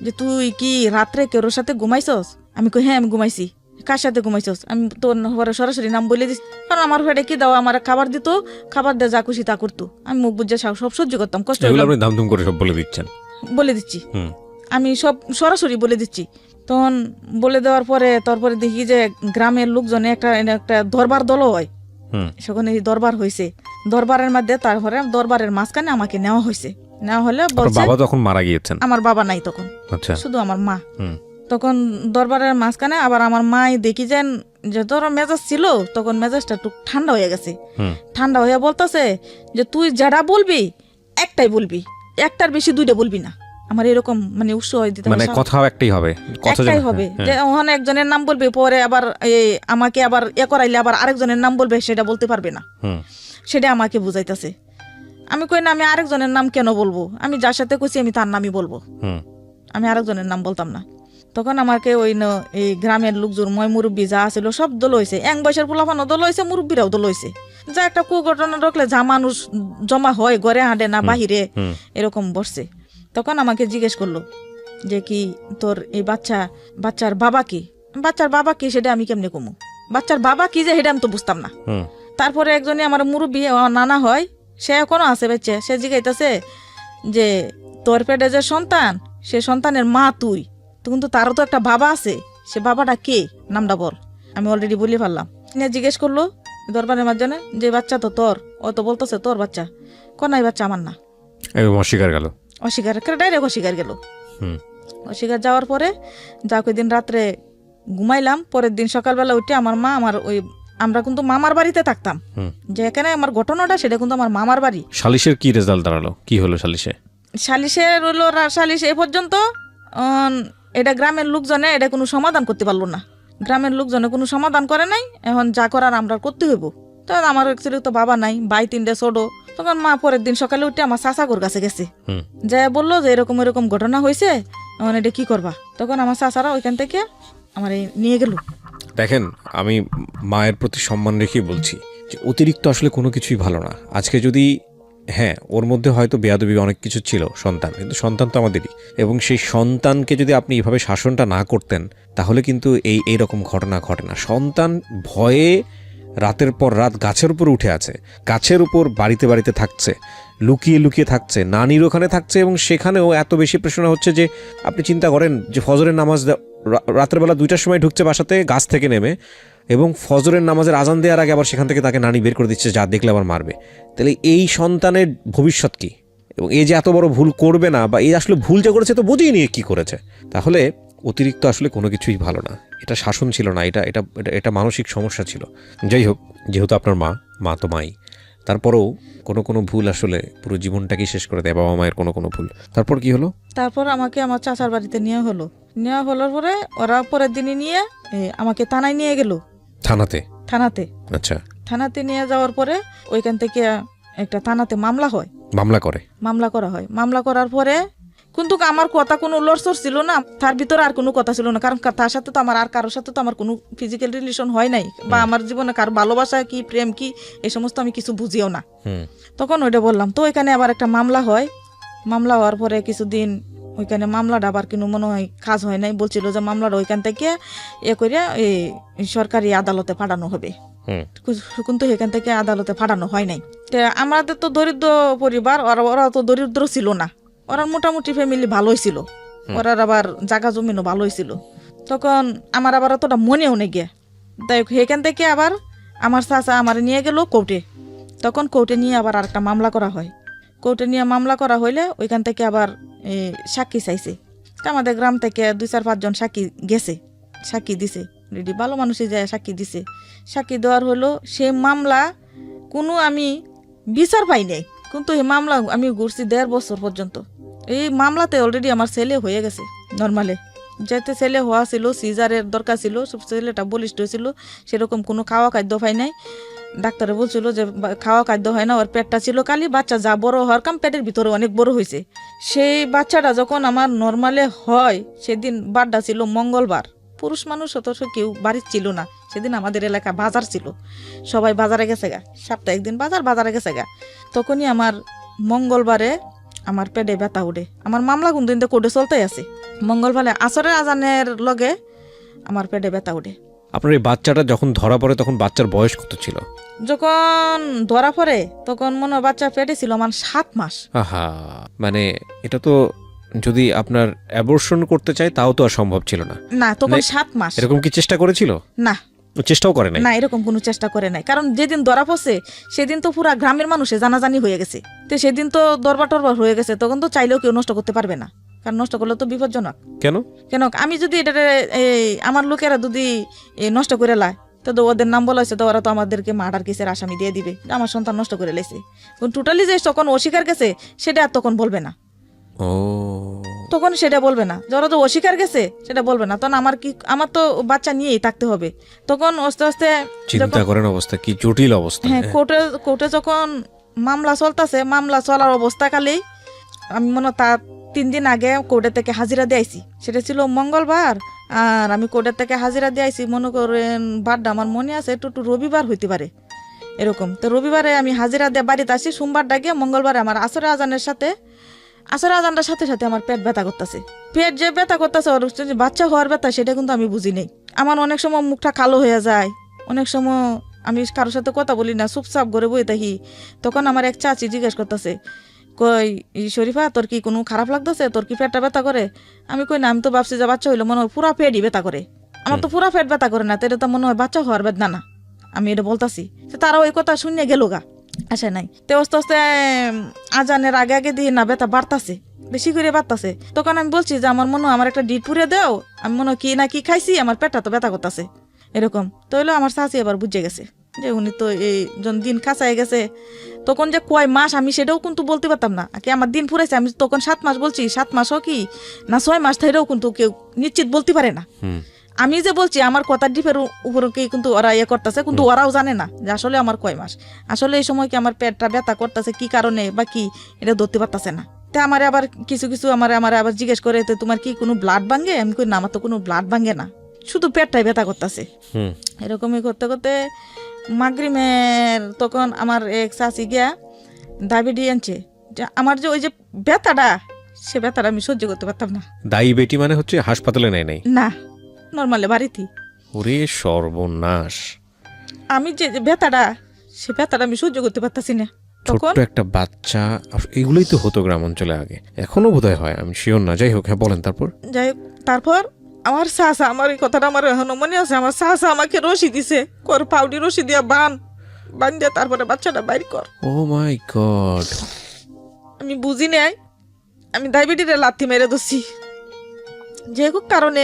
যে তুই কি রাত্রে কেউর সাথে ঘুমাইছস? আমি কই হ্যাঁ আমি ঘুমাইছি। কার সাথে ঘুমাইছস? আমি তোর সরাসরি নাম বলে দিস, কারণ আমার পেটে কি দাও, আমার খাবার দিত, খাবার দিয়ে যা খুশি তা করতো, আমি মুখ বুঝে সব সহ্য করতাম, কষ্ট ধামধুম করে সব বলে দিচ্ছেন? বলে দিচ্ছি, আমি সব সরাসরি বলে দিচ্ছি। তখন বলে দেওয়ার পরে তারপরে দেখি যে গ্রামের লোকজনে একটা দরবার দল হয়, সেখানে দরবার হয়েছে, দরবারের মধ্যে তারপরে দরবারের মাঝখানে আমাকে নেওয়া হয়েছে। নেওয়া হলে বাবা তখন মারা গিয়েছেন? আমার বাবা নাই তখন, শুধু আমার মা। তখন দরবারের মাঝখানে আবার আমার মাই দেখি যেন যে তোর মেজাজ ছিল, তখন মেজাজটা একটু ঠান্ডা হয়ে গেছে, ঠান্ডা হয়ে বলতেছে যে তুই যেটা বলবি একটাই বলবি, একটার বেশি দুইটা বলবি না। আমার এরকম মানে উৎসাহ দিতে, মানে কথা একটাই হবে, একটাই হবে, যে ওখানে একজনের নাম বলবে, পরে আবার আমাকে আবার করাইলে আবার আরেকজনের নাম বলবে, সেটা বলতে পারবে না, সেটা আমাকে বুঝাইতেছে। আমি কই না, আমি আরেকজনের নাম কেন বলবো, আমি যার সাথে কইছি আমি তার নামই বলবো, আমি আরেকজনের নাম বলতাম না। তখন আমাকে ওই এই গ্রামের লোকজন ময় মুরব্বী যা ছিল সব দল হয়েছে, এক বয়সের পোলাপানও দল হয়েছে, মুরব্বীরাও দল হয়েছে, যা একটা কুঘটনা রাখলে যা মানুষ জমা হয়, ঘরে হাঁটে না বাহিরে, এরকম বসছে। তখন আমাকে জিজ্ঞেস করলো যে কি তোর এই বাচ্চার বাবা কি সেটা আমি কেমনে কমু, বাচ্চার বাবা কি যে সেটা আমি তো বুঝতাম না। তারপরে একজনে আমার মুরব্বী নানা হয়, সে এখনো আছে বেঁচে, সে জিজ্ঞাইতেছে যে তোর পেটে যে সন্তান, সে সন্তানের মা তুই, তো কিন্তু তারও তো একটা বাবা আছে, সে বাবাটা কে, নামটা বল। আমি অলরেডি বলে ফেললাম। জিজ্ঞেস করলো দরবারের মাধ্যমে যে বাচ্চা তো তোর, ও তো বলতেছে তোর বাচ্চা, কোনাই বাচ্চা আমার না, অস্বীকার গেল, ডাইরেক্ট অস্বীকার গেল। অস্বীকার যাওয়ার পরে যা কয়েকদিন রাত্রে ঘুমাইলাম, পরের দিন সকালবেলা উঠে আমার মা, আমার ওই আমরা কিন্তু মামার বাড়িতে থাকতাম, যেখানে আমার ঘটনাটা সেটা কিন্তু আমার মামার বাড়ি। সালিশের কি রেজাল্ট দাঁড়ালো, কি হলো সালিশের হলো সালিশ এ পর্যন্ত এটা গ্রামের লোকজনে এটা কোনো সমাধান করতে পারলো না, গ্রামের লোকজনে কোনো সমাধান করে নাই, এখন যা করার আমরা করতে হইব। তখন আমার অ্যাকচুয়ালি তো বাবা নাই, ভাই 3টে ছোট। তখন মা পরের দিন সকালে উঠে আমার চাচাগোর কাছে গেছে, যে বললো যে এরকম এরকম ঘটনা হয়েছে, এখন এটা কি করবা। তখন আমার চাচারা ওইখান থেকে আমার নিয়ে গেল। দেখেন, আমি মায়ের প্রতি সম্মান রেখেই বলছি যে অতিরিক্ত আসলে কোনো কিছুই ভালো না। আজকে যদি হ্যাঁ ওর মধ্যে হয়তো বেয়াদবি অনেক কিছু ছিল সন্তান, কিন্তু সন্তান তো আমাদেরই, এবং সেই সন্তানকে যদি আপনি এভাবে শাসনটা না করতেন তাহলে কিন্তু এইরকম ঘটনা ঘটে না। সন্তান ভয়ে রাতের পর রাত গাছের উপর উঠে আছে, গাছের উপর বাড়িতে বাড়িতে থাকছে, লুকিয়ে লুকিয়ে থাকছে, নানির ওখানে থাকছে, এবং সেখানেও এত বেশি প্রেশার হচ্ছে যে আপনি চিন্তা করেন যে ফজরের নামাজ রাতের বেলা 2টার সময় ঢুকছে বাসাতে গাছ থেকে নেমে, এবং ফজরের নামাজের আজান দেওয়ার আগে আবার সেখান থেকে তাকে নানি বের করে দিচ্ছে, যা দেখলে আবার মারবে। তাহলে এই সন্তানের ভবিষ্যৎ কি, এবং এই যে এত বড় ভুল করবে না, বা এই আসলে ভুল যে করেছে তো বুঝিয়ে নিয়ে কি করেছে। তাহলে অতিরিক্ত আসলে কোনো কিছুই ভালো না, এটা শাসন ছিল না, এটা এটা এটা মানসিক সমস্যা ছিল। যাই হোক, যেহেতু আপনার মা তো মাই, তারপরেও কোনো ভুল আসলে পুরো জীবনটাকেই শেষ করে দেয়, বাবা মায়ের কোনো ভুল। তারপর কি হলো? তারপর আমাকে আমার চাচার বাড়িতে নেওয়া হলো পরে ওরা পরের দিনই নিয়ে আমাকে থানায় নিয়ে গেল। থানাতে? আচ্ছা। থানাতে নিয়ে যাওয়ার পরে ওইখান থেকে একটা থানাতে মামলা করা হয়। মামলা করার পরে কিন্তু আমার কথা কোনো লড়সড় ছিল না, তার ভিতরে আর কোনো কথা ছিল না, কারণ তার সাথে তো আমার আর কারোর সাথে তো আমার কোনো ফিজিক্যাল রিলেশন হয় নাই, বা আমার জীবনে কার ভালোবাসা কি প্রেম কি এই সমস্ত আমি কিছু বুঝিও না। তখন ওইটা বললাম, তো ওইখানে আবার একটা মামলা হয়। মামলা হওয়ার পরে কিছুদিন ওইখানে মামলাটা আবার কিন্তু মনে হয় কাজ হয় নাই, বলছিল যে মামলাটা ওইখান থেকে করে এই সরকারি আদালতে পাঠানো হবে, কিন্তু এখান থেকে আদালতে পাঠানো হয় নাই। আমাদের তো দরিদ্র পরিবার, ওরা তো দরিদ্র ছিল না, ওরা মোটামুটি ফ্যামিলি ভালোই ছিল, ওরার আবার জায়গা জমিনও ভালোই ছিল। তখন আমার আবার অতটা মনেও নেই গিয়ে, তাই এখান থেকে আবার আমার চাচা আমার নিয়ে গেল কোর্টে। তখন কোর্টে নিয়ে আবার আর একটা মামলা করা হয়। কোর্টে নিয়ে মামলা করা হইলে ওইখান থেকে আবার সাক্ষী চাইছে। আমাদের গ্রাম থেকে 2-4-5 জন সাক্ষী গেছে, সাক্ষী দিছে, রেডি ভালো মানুষই যায় সাক্ষী দিছে। সাক্ষী দেওয়ার হলো সে মামলা কোনো আমি বিচার পাই নাই, কিন্তু এই মামলা আমি ঘুরছি 1.5 বছর পর্যন্ত। এই মামলাতে অলরেডি আমার ছেলে হয়ে গেছে নর্মালে, যেতে ছেলে হওয়া ছিল, সিজারের দরকার ছিল, ছেলেটা বলিষ্ঠ ছিল, সেরকম কোনো খাওয়া খাদ্য পাই নাই। ডাক্তারে বলছিল যে খাওয়া খাদ্য হয় না, ওর পেটটা ছিল কালি, বাচ্চা যা বড় হওয়ার কাম পেটের ভিতরে অনেক বড় হয়েছে। সেই বাচ্চাটা যখন আমার নর্মালে হয়, সেদিন বারটা ছিল মঙ্গলবার, পুরুষ মানুষ অথচ কেউ বাড়ির ছিল না। সেদিন আমাদের এলাকা বাজার ছিল, সবাই বাজারে গেছে গা, সপ্তাহে একদিন বাজারে গেছে গা। তখনই আমার মঙ্গলবারে আমার পেটে ব্যথা উঠে। আমার মামলা কোন দিন কোর্টে চলতেই আছে, মঙ্গলবারে আসরের আজানের লগে আমার পেটে ব্যথা উঠে। আপনার এই বাচ্চাটা যখন ধরা পড়ে তখন বাচ্চার বয়স কত ছিল? যখন ধরা পড়ে তখন মনে হয় বাচ্চা পেটে ছিল আমার 7 মাস। আহা, মানে এটা তো যদি আপনার অ্যাবর্শন করতে চায় তাও তো আর সম্ভব ছিল না। না, তখন 7 মাস। এরকম কি চেষ্টা করেছিল? না, চেষ্টাও করে নাই। না, এরকম কোনো চেষ্টা করে নাই, কারণ যেদিন ধরা পড়ছে সেদিন তো পুরা গ্রামের মানুষে জানাজানি হয়ে গেছে, তো সেদিন তো দরবার টরবার হয়ে গেছে, তখন তো চাইলেও কেউ নষ্ট করতে পারবে না, কারণ নষ্ট করলে তো বিপজ্জনক। কেন আমি যদি এটা আমার লোকেরা যদি নষ্ট করে লাই, তো ওদের নাম বলা হয়েছে, তো ওরা তো আমাদেরকে মার্ডার কেসের আসামি দিয়ে দিবে, আমার সন্তান নষ্ট করে লেছে। টোটালি যে তখন অস্বীকার গেছে সেটা আর তখন বলবে না। তখন সেটা বলবে না, যারা তো অস্বীকার গেছে সেটা বলবে না, তখন আমার তো বাচ্চা নিয়েই থাকতে হবে। তখন আস্তে আস্তে চিন্তা করেন অবস্থা কি জটিল অবস্থা। হ্যাঁ, কোর্টে যখন মামলা চলতেছে, মামলা চলার অবস্থাকালেই আমি মনে তার 3 দিন আগে কোর্টের থেকে হাজিরা দিয়ে আইছি, সেটা ছিল মঙ্গলবার, আর আমি কোর্টের থেকে হাজিরা দিয়ে আইছি মনে করেন বারটা আমার মনে আছে একটু রবিবার হইতে পারে এরকম। তো রবিবারে আমি হাজিরা দিয়ে বাড়িতে আসি, সোমবারটা গিয়ে মঙ্গলবারে আমার আসরের আজানের সাথে আসর আজানটার সাথে সাথে আমার পেট ব্যথা করতেছে। পেট যে ব্যথা করতেছে ওর যে বাচ্চা হওয়ার ব্যথা সেটা কিন্তু আমি বুঝি নেই। আমার অনেক সময় মুখটা কালো হয়ে যায়, অনেক সময় আমি কারোর সাথে কথা বলি না, চুপচাপ করে বই থাকি। তখন আমার এক চাচি জিজ্ঞেস করতেছে, কই শরীফা তোর কি কোনো খারাপ লাগতেছে, তোর কি পেটটা ব্যথা করে? আমি কই না, আমি তো ভাবছি যে বাচ্চা হইলে মনে হয় পুরা পেটই ব্যথা করে। আমার তো পুরা পেট ব্যথা করে না, তো এটা তো মনে হয় বাচ্চা হওয়ার বেদনা না। আমি এটা বলতাছি, তারা ওই কথা শুনে গেল গা, আসে নাই। তো আস্তে আস্তে আজানের আগে আগে দিয়ে না ব্যথা বাড়তাছে, বেশি করে বাড়তাছে। তখন আমি বলছি যে আমার মনে হয় আমার একটা ডিট পুড়ে দাও, আমি মনে হয় কি না কি খাইছি, আমার পেটটা তো ব্যথা করতেছে এরকম। তো হইলো আমার শাশি আবার বুঝে গেছে যে উনি তো এই দিন কাঁচাই গেছে। তখন যে কয় মাস আমি সেটাও কিন্তু বলতে পারতাম না, কি আমার দিন ফুরাইছে। আমি তখন 7 মাস বলছি, 7 মাসও কি না 6 মাস থাইলেও কিন্তু কেউ নিশ্চিত বলতে পারে না। আমি যে বলছি আমার কথার ডিপের উপরে কিন্তু ওরা ইয়ে করতেছে, কিন্তু ওরাও জানে না যে আসলে আমার কয় মাস, আসলে এই সময় কি আমার পেটটা ব্যথা করতেছে কি কারণে বা কি, এটা ধরতে পারতেছে না। তা আমার আবার কিছু কিছু আমার আবার জিজ্ঞেস করে, তোমার কি কোনো ব্লাড ভাঙে? আমি কই না, আমার তো কোনো ব্লাড ভাঙে না, শুধু পেটটাই ব্যথা করতেছে। এরকমই করতে করতে মাগরিমের তখন আমার এক চাচি গিয়া ডায়াবেটি আনছে। আমার যে ওই যে ব্যথাটা, সে ব্যথাটা আমি সহ্য করতে পারতাম না। ডায়াবেটি মানে হচ্ছে হাসপাতালে নেয় নাই না, নর্মালে বাড়িতে। ওরে সর্বনাশ! আমি যে ব্যথাটা, সে ব্যথাটা আমি সহ্য করতে পারতাছি না। ছোট্ট একটা বাচ্চা, এগুলোই তো হতো গ্রাম অঞ্চলে আগে, এখনো বোধহয় হয়, আমি শিওর না। যাই হোক, হ্যাঁ বলেন। তারপর আমার শাশা, আমার এই কথাটা আমার এখনো মনে আছে, আমার শাশা আমাকে রশি দিছে, কর পাউডি রশি দিয়া বান দিয়ে তারপরে বাচ্চাটা বাইর কর। ও মাই গড! আমি বুঝি নাই, আমি ডায়াবেটিসের লাথি মেরে ধরছি। যে হোক কারণে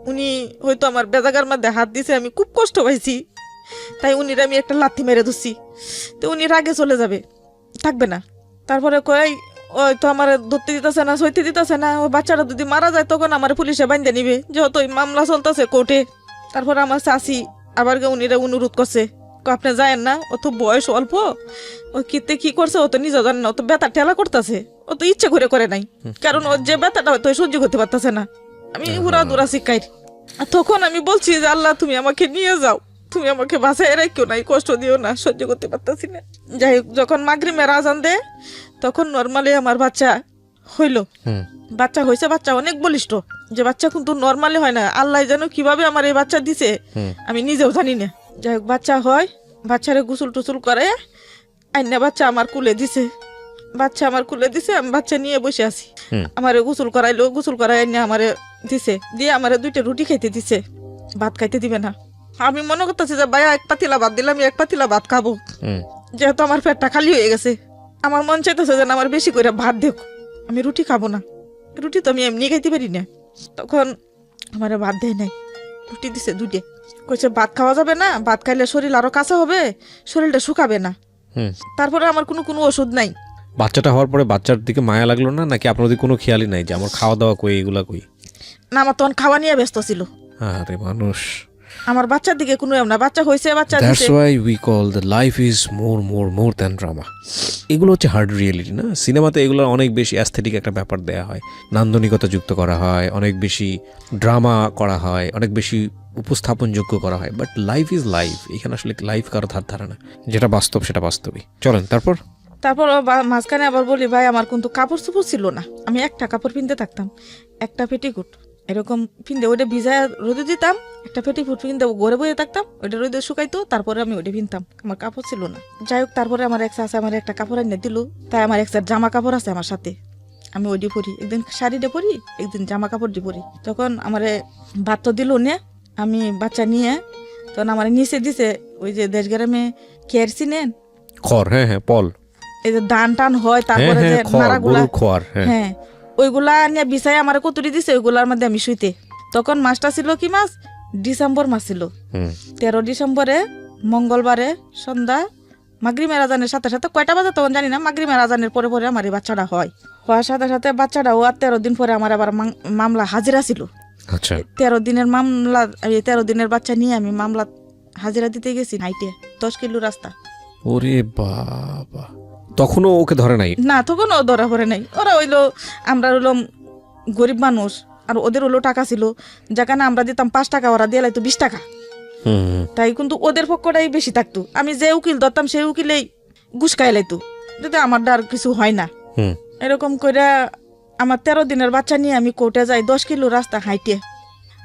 উনি হয়তো আমার বেজাগার মধ্যে হাত দিছে, আমি খুব কষ্ট পাইছি, তাই উনির আমি একটা লাথি মেরে ধরছি। তো উনি রাগে চলে যাবে, থাকবে না। তারপরে কয় ওই তো আমার ধরতে দিতেছে না, সইতে দিতেছে না, ওই বাচ্চাটা যদি মারা যায় তখন আমার পুলিশে বাইন্ধে নিবে, যেহেতু ওই মামলা চলতেছে কোর্টে। তারপর আমার চাচি আবার উনিরা অনুরোধ করছে, আপনি যায়েন না, ও তো বয়স অল্প, ও কিতে কি করছে ও তো নিজে জানে না, ও তো ব্যথা ঠেলা করতেছে, ও তো ইচ্ছে করে নাই, কারণ ওর যে ব্যথাটা হয়তো সহ্য করতে পারতেছে না। আমি হুরা দুরা শিখাই। আর তখন আমি বলছি যে আল্লাহ তুমি আমাকে নিয়ে যাও, তুমি আমাকে বাসায় রাখিও না, কষ্ট দিও না, সহ্য করতে পারতেছি না। যাই হোক, যখন মাগরিমের আজান দেয় তখন নর্মালি আমার বাচ্চা হইল। বাচ্চা হয়েছে, বাচ্চা অনেক বলিষ্ঠ, যে বাচ্চা কিন্তু নর্মালি হয় না। আল্লাহ যেন কিভাবে আমার এই বাচ্চা দিছে আমি নিজেও জানি না। যাই হোক, বাচ্চা হয়, বাচ্চারে গোসল টুসুল করে আইনা বাচ্চা আমার কুলে দিছে। আমি বাচ্চা নিয়ে বসে আছি। আমারে গোসল করাইলো, গোসল করাই আইনা আমারে দিছে, দিয়ে আমারে 2টা রুটি খাইতে দিছে, ভাত খাইতে দিবে না। আমি মনে করতেছি যে ভাইয়া 1 পাতিলা ভাত দিলাম, 1 পাতিলা ভাত খাবো, যেহেতু আমার পেটটা খালি হয়ে গেছে। আমার মন চাইতেছে যেন আমার বেশি করে ভাত দেখ, আমি রুটি খাবো না, রুটি তো আমি এমনি খাইতে পারি না। তখন আমার ভাত দেয় নাই, রুটি দিছে 2টে, কইছে ভাত খাওয়া যাবে না, ভাত খাইলে শরীর আরো কাঁচা হবে, শরীরটা শুকাবে না। তারপরে আমার কোনো ওষুধ নাই। বাচ্চাটা হওয়ার পরে বাচ্চার দিকে মায়া লাগলো না, নাকি আপনাদের কোনো খেয়ালই নাই যে আমার খাওয়া দাওয়া কই, এগুলা কই? না, আমার তখন খাওয়া নিয়ে ব্যস্ত ছিল। আরে মানুষ, আমার বাচ্চার দিকে কোনো না, বাচ্চা হয়েছে, বাচ্চা দিছে। That's why we call the life is more than drama. এগুলো হচ্ছে হার্ড রিয়েলিটি না? সিনেমাতে এগুলো অনেক বেশি অ্যাস্থেটিক একটা ব্যাপার দেয়া হয়, নান্দনিকতা যুক্ত করা হয়, অনেক বেশি ড্রামা করা হয়, অনেক বেশি উপস্থাপনযোগ্য করা হয়, বাট লাইফ ইজ লাইফ। এখানে আসলে লাইফ কারো ধার না, যেটা বাস্তব সেটা বাস্তবই। চলেন তারপর মাঝখানে আবার বলি, ভাই আমার কিন্তু কাপড় চোপড় ছিল না, আমি একটা কাপড় পিনতে থাকতাম, একটা পেটিকুট এরকম পিনতে, ওইটা ভিজায় রোদে দিতাম, একটা পেটিকুট পিনতে ঘরে বয়ে থাকতাম, ওইটা রোদে শুকাইতো, তারপরে আমি ওইটা পিনতাম, আমার কাপড় ছিল না। যাই হোক, তারপরে আমার এক আছে, আমার একটা কাপড় এনে দিল, তাই আমার এক জামা কাপড় আছে আমার সাথে, আমি ওইটি পরি, একদিন শাড়িটা পরি, একদিন জামা কাপড় দিয়ে পরি। তখন আমার ভাত তো দিল নে, আমি বাচ্চা নিয়ে তখন আমার নিচে দিছে ওই যে দেশ গ্রামে কেয়ারসি নেন খড়, হ্যাঁ পল, এই যে ধান টান হয়, তারপরে যে নাড়াগুলা, হ্যাঁ ওইগুলা নিয়ে বিছাই আমার কতুরি দিছে, ওইগুলার মধ্যে আমি শুইতে। তখন মাসটা ছিল কি মাস, ডিসেম্বর মাস ছিল। 13 ডিসেম্বরে মঙ্গলবারে সন্ধ্যা মাগরিমের আজানের সাথে সাথে, কয়টা বাজে তখন জানি না, মাগরিমের আজানের পরে পরে আমার এই বাচ্চাটা হওয়ার সাথে সাথে বাচ্চাটা হওয়ার 13 দিন পরে আমার আবার মামলা হাজিরা ছিল। আচ্ছা, 13 দিনের মামলা, 13 দিনের বাচ্চা নিয়ে আমি মামলা হাজিরা দিতে গেছি হাইটে 10 কিলো রাস্তা। ওরে বাবা, তখনও ওকে ধরে নাই? না, তখনও ধরা পড়ে নাই। ওরা হইলো, আমরা হইলাম গরিব মানুষ, আর ওদের হলো টাকা ছিল, যেখানে আমরা দিতাম 5 টাকা, ওরা দিয়ে লাইতো 20 টাকা। তাই কিন্তু ওদের পক্ষটাই বেশি থাকতো। আমি যে উকিল ধরতাম সেই উকিলেই ঘুষ খাই লাইতো, যদি আমার আর কিছু হয় না। এরকম করে আমার 13 দিনের বাচ্চা নিয়ে আমি কোর্টে যাই 10 কিলো রাস্তা হাইটে।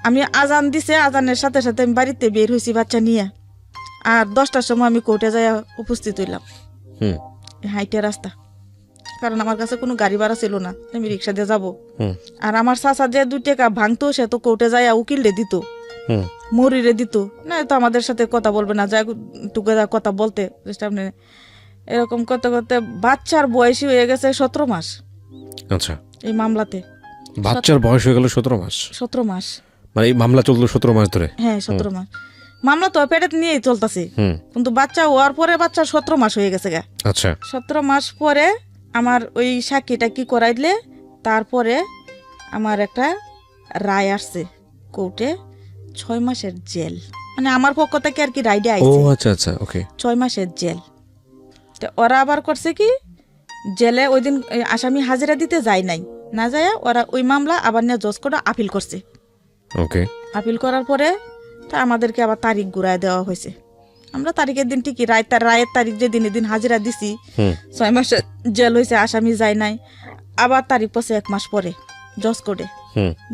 আমি আজান দিছে, আজানের সাথে সাথে আমি বাড়িতে বের হয়েছি বাচ্চা নিয়ে, আর 10টার সময় আমি কোর্টে যাই উপস্থিত হইলাম হাইটে রাস্তা। কারণ আমার কাছে কোনো গাড়ি ভাড়া ছিল না, আমি রিক্সা দিয়ে যাবো। আর আমার চাচা যে 2 টাকা ভাঙতো সে তো কোর্টে যায় উকিলে দিত, মরিরে দিত না, তো আমাদের সাথে কথা বলবে না, যা টুকে যা কথা বলতে সামনে। এরকম করতে করতে বাচ্চার বয়সী হয়ে গেছে 17 মাস। আচ্ছা, এই মামলাতে বাচ্চার বয়স হয়ে গেল 17 মাস। 17 মাস মানে এই মামলা চললো 17 মাস ধরে? হ্যাঁ 17 মাস মামলা তো পেটে নিয়েই চলতেছে, কিন্তু বাচ্চা হওয়ার পরে বাচ্চা 17 মাস হয়ে গেছে গা। আচ্ছা, 17 মাস পরে আমার ওই সাক্ষীটা কি করাইলে, তারপরে আমার একটা রায় আসছে কোর্টে 6 মাসের জেল। মানে আমার পক্ষ থেকে আর কি রাইডে ও আইছে আচ্ছা আচ্ছা, ওকে। 6 মাসের জেল। তো ওরা আবার করছে কি, জেলে ওই দিন আসামি হাজিরা দিতে যায় নাই, না যায় ওরা ওই মামলা আবার নিয়ে জজ কোর্টে আপিল করছে। ওকে, আপিল করার পরে তা আমাদেরকে আবার তারিখ ঘুরায় দেওয়া হয়েছে। আমরা তারিখের দিন ঠিকই রায়ের তারিখ যে দিন এদিন হাজিরা দিছি, 6 মাসের জেল হয়েছে, আসামি যায় নাই। আবার তারিখ পড়ছে 1 মাস পরে জজ কোর্টে।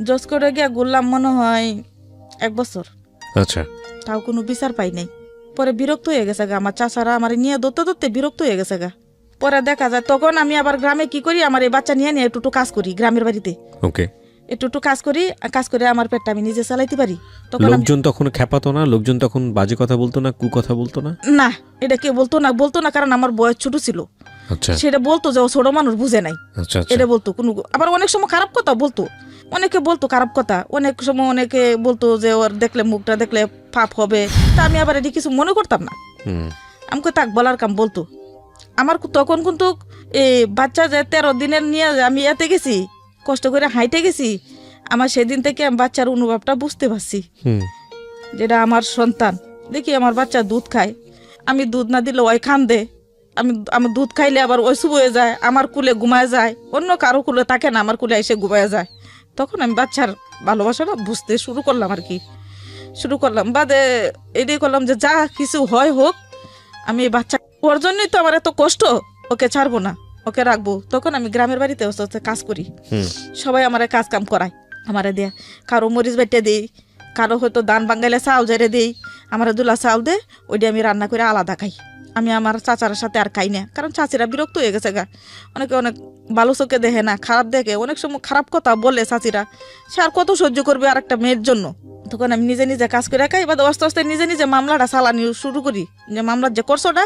জজ কোর্টে গিয়ে ঘুরলাম মনে হয় 1 বছর। আচ্ছা, তাও কোনো বিচার পাই নাই। পরে বিরক্ত হয়ে গেছে গা, আমার চাচারা আমার নিয়ে ধরতে ধরতে বিরক্ত হয়ে গেছে গা। পরে দেখা যায় তখন আমি আবার গ্রামে কি করি, আমার এই বাচ্চা নিয়ে নিয়ে একটু কাজ করি গ্রামের বাড়িতে। ওকে, একটু কাজ করি, কাজ করে আমার পেটটা আমি নিজে চালাইতে পারি। তখন লোকজন তখন খেপাতো না? লোকজন তখন বাজে কথা বলতো না, কু কথা বলতো না? না, এটা কে বলতো না, কারণ আমার বয়স ছোট ছিল। আচ্ছা, সেটা বলতো যে ও ছোট মানুষ বুঝে নাই, আচ্ছা আচ্ছা, এটা বলতো। কোনো আবার অনেক সময় খারাপ কথা বলতো, অনেকে বলতো খারাপ কথা, অনেক সময় অনেকে বলতো যে ওর দেখলে মুখটা দেখলে পাপ হবে। তা আমি আবার এটি কিছু মনে করতাম না, আমাকে তাক বলার কাম বলতো। আমার তখন কিন্তু এই বাচ্চা যে 13 দিনের নিয়ে আমি এতে গেছি, কষ্ট করে হাইটে গেছি, আমার সেদিন থেকে আমি বাচ্চার অনুভবটা বুঝতে পারছি, যেটা আমার সন্তান। দেখি আমার বাচ্চা দুধ খায়, আমি দুধ না দিলে ওই খান দে, আমি দুধ খাইলে আবার ওই শুয়ে যায়, আমার কুলে ঘুমায় যায়, অন্য কারো কুলে থাকে না, আমার কুলে এসে ঘুমায় যায়। তখন আমি বাচ্চার ভালোবাসাটা বুঝতে শুরু করলাম আর কি, বাদে এটাই করলাম যে যা কিছু হয় হোক, আমি এই বাচ্চা ওর জন্যই তো আমার এত কষ্ট, ওকে ছাড়বো না, ওকে রাখবো। তখন আমি গ্রামের বাড়িতে কাজ করি, সবাই আমার কাজ কাম করায়, আমারে দেয়, কারো মরিচ বেটে দিই, কারো হয়তো দান বাঙ্গাইলে চাউল জেরে দিই, আমার দুলা চাউল দে, ওইটা আমি রান্না করে আলাদা খাই। আমি আমার চাচার সাথে আর খাই না, কারণ চাচিরা বিরক্ত হয়ে গেছে গা, অনেকে অনেক ভালো চোখে দেখে না, খারাপ দেখে, অনেক সময় খারাপ কথা বলে চাচিরা, সে আর কত সহ্য করবে আর একটা মেয়ের জন্য। তখন আমি নিজে নিজে কাজ করে খাই, বা আস্তে আস্তে নিজে নিজে মামলাটা চালানি শুরু করি, যে মামলার যে করছোটা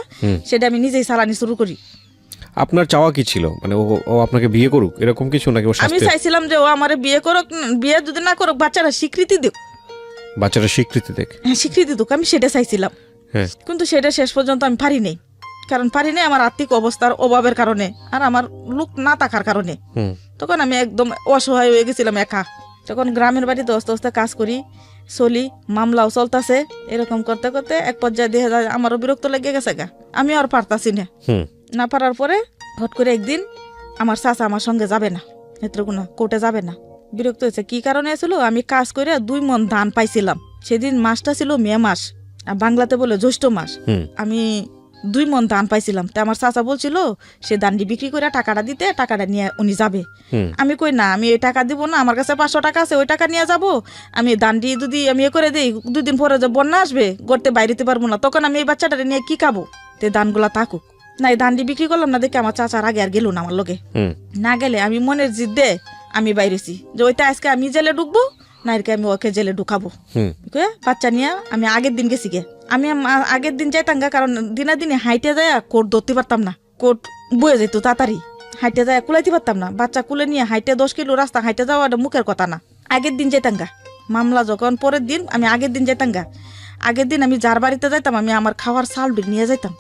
সেটা আমি নিজেই চালানি শুরু করি। আপনার চাওয়া কি ছিল? মানে ও আপনাকে বিয়ে করুক এরকম কিছু নাকি? আমি চাইছিলাম যে ও আমার বিয়ে করুক, বিয়ে যদি না করুক বাচ্চারা স্বীকৃতি দিক, বাচ্চারা স্বীকৃতি দেখ, স্বীকৃতি দিক, আমি সেটা চাইছিলাম। কিন্তু সেটা শেষ পর্যন্ত আমি পারি নাই, কারণ পারি নাই আমার আর্থিক অবস্থার অভাবের কারণে, আর আমার লোক না থাকার কারণে। তখন আমি একদম অসহায় হয়ে গেছিলাম, একা। তখন গ্রামের বাড়িতে আস্তে আস্তে কাজ করি, চলি, মামলাও চলতেছে। এরকম করতে করতে এক পর্যায়ে দেখা যায় আমারও বিরক্ত লেগে গেছে গা, আমি আর পারতাছি না পারার পরে হট করে একদিন আমার চাচা আমার সঙ্গে যাবে না, নেত্রকোনা কোর্টে যাবে না। বিরক্ত হয়েছে, কি কারণে ছিল, আমি কাজ করে 2 মণ ধান পাইছিলাম, সেদিন মাসটা ছিল মে মাস, আর বাংলাতে বলে জ্যৈষ্ঠ মাস। আমি 2 মণ ধান পাইছিলাম, তা আমার চাচা বলছিল সে ধানটি বিক্রি করে টাকাটা দিতে, টাকাটা নিয়ে উনি যাবে। আমি কই না, আমি এই টাকা দিব না, আমার কাছে 500 টাকা আছে, ওই টাকা নিয়ে যাব। আমি ধানটি যদি আমি করে দিই, 2 দিন পরে যে বন্যা আসবে, গড়তে বাইরেতে পারবো না, তখন আমি এই বাচ্চাটা নিয়ে কি খাবো, তে ধানগুলা থাকুক না। এই ধানটি বিক্রি করলাম না দেখে আমার চাচার আগে আর গেল না আমার লগে, না গেলে আমি মনের জিদ্দে আমি বাইরেছি যে ওইটা আজকে আমি জেলে ঢুকবো, না এরকে আমি ওকে জেলে ঢুকাবো। বাচ্চা নিয়ে আমি আগের দিন গেছি গে, আমি আগের দিন যাইতাম গা, কারণ দিনে দিনে হাইটে যায় কোর্ট ধরতে পারতাম না, কোর্ট বয়ে যেত তাড়াতাড়ি, হাইটে যায় কুলাইতে পারতাম না, বাচ্চা কুলে নিয়ে হাইটে 10 কিলো রাস্তা হাইটে যাওয়া মুখের কথা না। আগের দিন যাইতাম গা, মামলা যখন পরের দিন আমি আগের দিন যাইতাম গা। আগের দিন আমি যার বাড়িতে যাইতাম, আমি আমার খাওয়ার চাউল নিয়ে যাইতাম,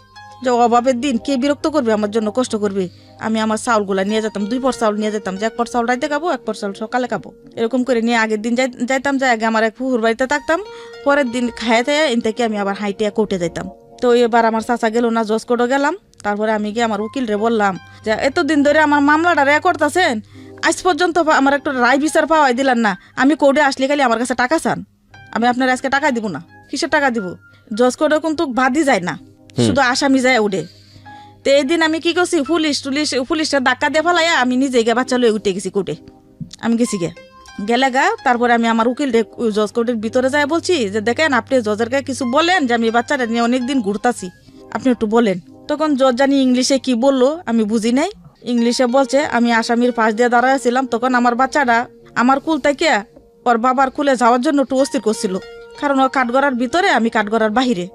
যে অভাবের দিন কে বিরক্ত করবে, আমার জন্য কষ্ট করবে, আমি আমার চাউলগুলা নিয়ে যেতাম, 2 পর চাউল নিয়ে যেতাম, যে 1 পর চাউল রাইতে খাবো, 1 পর চাউল সকালে খাবো, এরকম করে নিয়ে আগের দিন যাইতাম, যাই আগে আমার এক ফুহুর বাড়িতে থাকতাম, পরের দিন খাইতে এন থেকে আমি আবার হাইটে কোর্টে যাইতাম। তো এবার আমার চাচা গেল না, জজ কোর্টে গেলাম। তারপরে আমি গিয়ে আমার উকিল রে বললাম যে এতদিন ধরে আমার মামলাটা রেকর্ড আছেন, আজ পর্যন্ত আমার একটা রায় বিচার পাওয়াই দিলেন না, আমি কোর্টে আসলে খালি আমার কাছে টাকা চান, আমি আপনার আজকে টাকা দিব না। কিসের টাকা দিব? জজ কোর্টে কিন্তু বাদী যায় না, শুধু আসামি যায় উঠে। তো এদিন আমি কি করছি, পুলিশটা ধাক্কা দিয়ে ফেলাইয়া আমি নিজে গিয়ে বাচ্চা লয়ে উঠে গেছি কোর্টে। আমি গেছি গেলে তারপরে আমি আমার উকিল জজ কোর্টের ভিতরে যাই বলছি যে দেখেন আপনি জজের কাছে কিছু বলেন যে আমি বাচ্চাটা নিয়ে অনেকদিন ঘুরতাছি, আপনি একটু বলেন। তখন জজ জানি ইংলিশে কি বললো আমি বুঝি নাই। ইংলিশে বলছে আমি আসামির পাশ দিয়ে দাঁড়াইছিলাম, তখন আমার বাচ্চাটা আমার কুল থেকে ওর বাবার কুলে যাওয়ার জন্য একটু অস্থির করছিল, কারণ ও কাঠগড়ার ভিতরে আমি কাঠগড়ার বাহিরে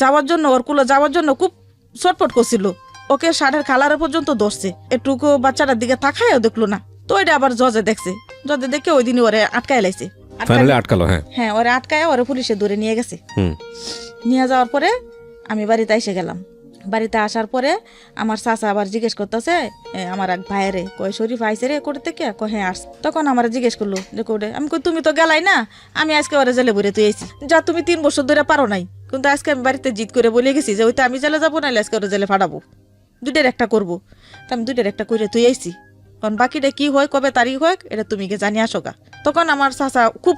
যাওয়ার জন্য, ওর কুলে যাওয়ার জন্য খুব ছটফট করছিল। ওকে শার্টের কালারে পর্যন্ত ধরছে, একটুকু বাচ্চাটার দিকে তাকায়ও দেখলো না। তো এটা আবার জজে দেখছে, জজে দেখে ওই দিনই ওরে আটকায় লাইছে। আটকালো? হ্যাঁ, ওরে আটকায় ওরে পুলিশে ধরে নিয়ে গেছে। নিয়ে যাওয়ার পরে আমি বাড়িতে এসে গেলাম। বাড়িতে আসার পরে আমার চাচা আবার জিজ্ঞেস করতেছে আমার এক ভাইয়েরে, কয় শরীফ আইসে রে কোর্ট থেকে? কয় হ্যাঁ আস। তখন আমার জিজ্ঞেস করলো যে কোর্টে। আমি কই তুমি তো গেলাই না, আমি আজকে ওরে জেলে ভরে তুই আইছি। যা তুমি 3 বছর ধরে পারো নাই, কিন্তু আজকে আমি বাড়িতে জিদ করে বলে গেছি যে ওইটা আমি জেলে যাবো, নাহলে আজকে ওরে জেলে ফাটাবো, দুইটার একটা করবো। তা আমি দুইটার একটা করে তুই আইছি, কারণ বাকিটা কি হয় কবে তারিখ হয় এটা তুমি কে জানি আসো গা। তখন আমার চাচা খুব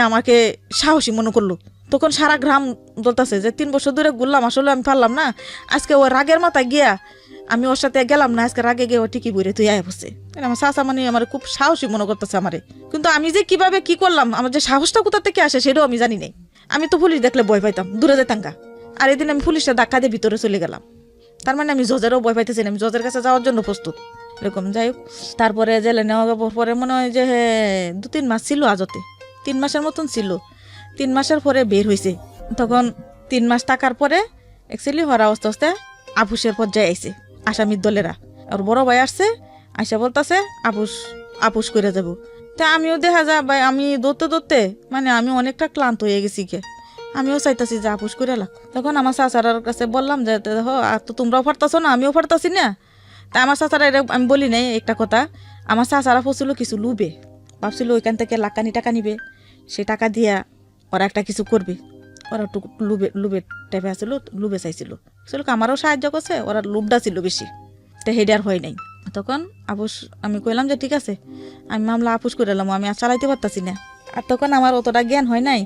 আমাকে সাহসী মনে করলো। তখন সারা গ্রাম বলতেছে যে 3 বছর ধরে ঘুরলাম, আসলে আমি পারলাম না, আজকে ও রাগের মাথায় গিয়া আমি ওর সাথে গেলাম না, আজকে রাগে গিয়ে ও টিকি বইরে তুই আয় বসে। আমার চাচা আমার খুব সাহসী মনে করতেছে আমারে, কিন্তু আমি যে কিভাবে কি করলাম, আমার যে সাহসটা কোথা থেকে আসে সেটাও আমি জানি নাই। আমি তো পুলিশ দেখলে ভয় পাইতাম, দূরে যেতাম গা। আর এদিন আমি পুলিশটা ধাক্কা দিয়ে ভিতরে চলে গেলাম, তার মানে আমি জজেরও ভয় পাইতেছি না, আমি জজের কাছে যাওয়ার জন্য প্রস্তুত এরকম। যাই হোক, তারপরে জেলে নেওয়া পরে মনে হয় যে 2-3 মাস ছিল, আজতে 3 মাসের মতন ছিল। 3 মাসের পরে বের হয়েছে। তখন 3 মাস থাকার পরে অ্যাকচুয়ালি হরা আস্তে আস্তে আপুসের পর্যায়ে আইছে আসামির দলেরা। আর বড় ভাই আসছে, আইসা বলতেছে আপুস করে যাব। তা আমিও দেখা যায় ভাই, আমি দৌড়তে আমি অনেকটা ক্লান্ত হয়ে গেছি আমিও চাইতেছি যে আপুস করে লাগ। তখন আমার চাচারার কাছে বললাম যে দেখো তো তোমরাও ফারতাছো না, আমিও ফারতাছি না। তা আমার চাচারা আমি বলি নাই একটা কথা, আমার চাচারা ফসল কিছু লুবে, ভাবছিল ওইখান থেকে লাখানি টাকা নিবে, সে টাকা দিয়া ওরা একটা কিছু করবে। ওরা একটু লুবে টাইপে আসছিল, লুবে চাইছিল, আমারও সাহায্য করছে, ওরা লুবটা ছিল বেশি, তা হেডে আর হয় নাই। তখন আমি কইলাম যে ঠিক আছে আমি মামলা আপুস করে এলাম, আমি আর চালাইতে পারতাছি না। আর তখন আমার অতটা জ্ঞান হয় নাই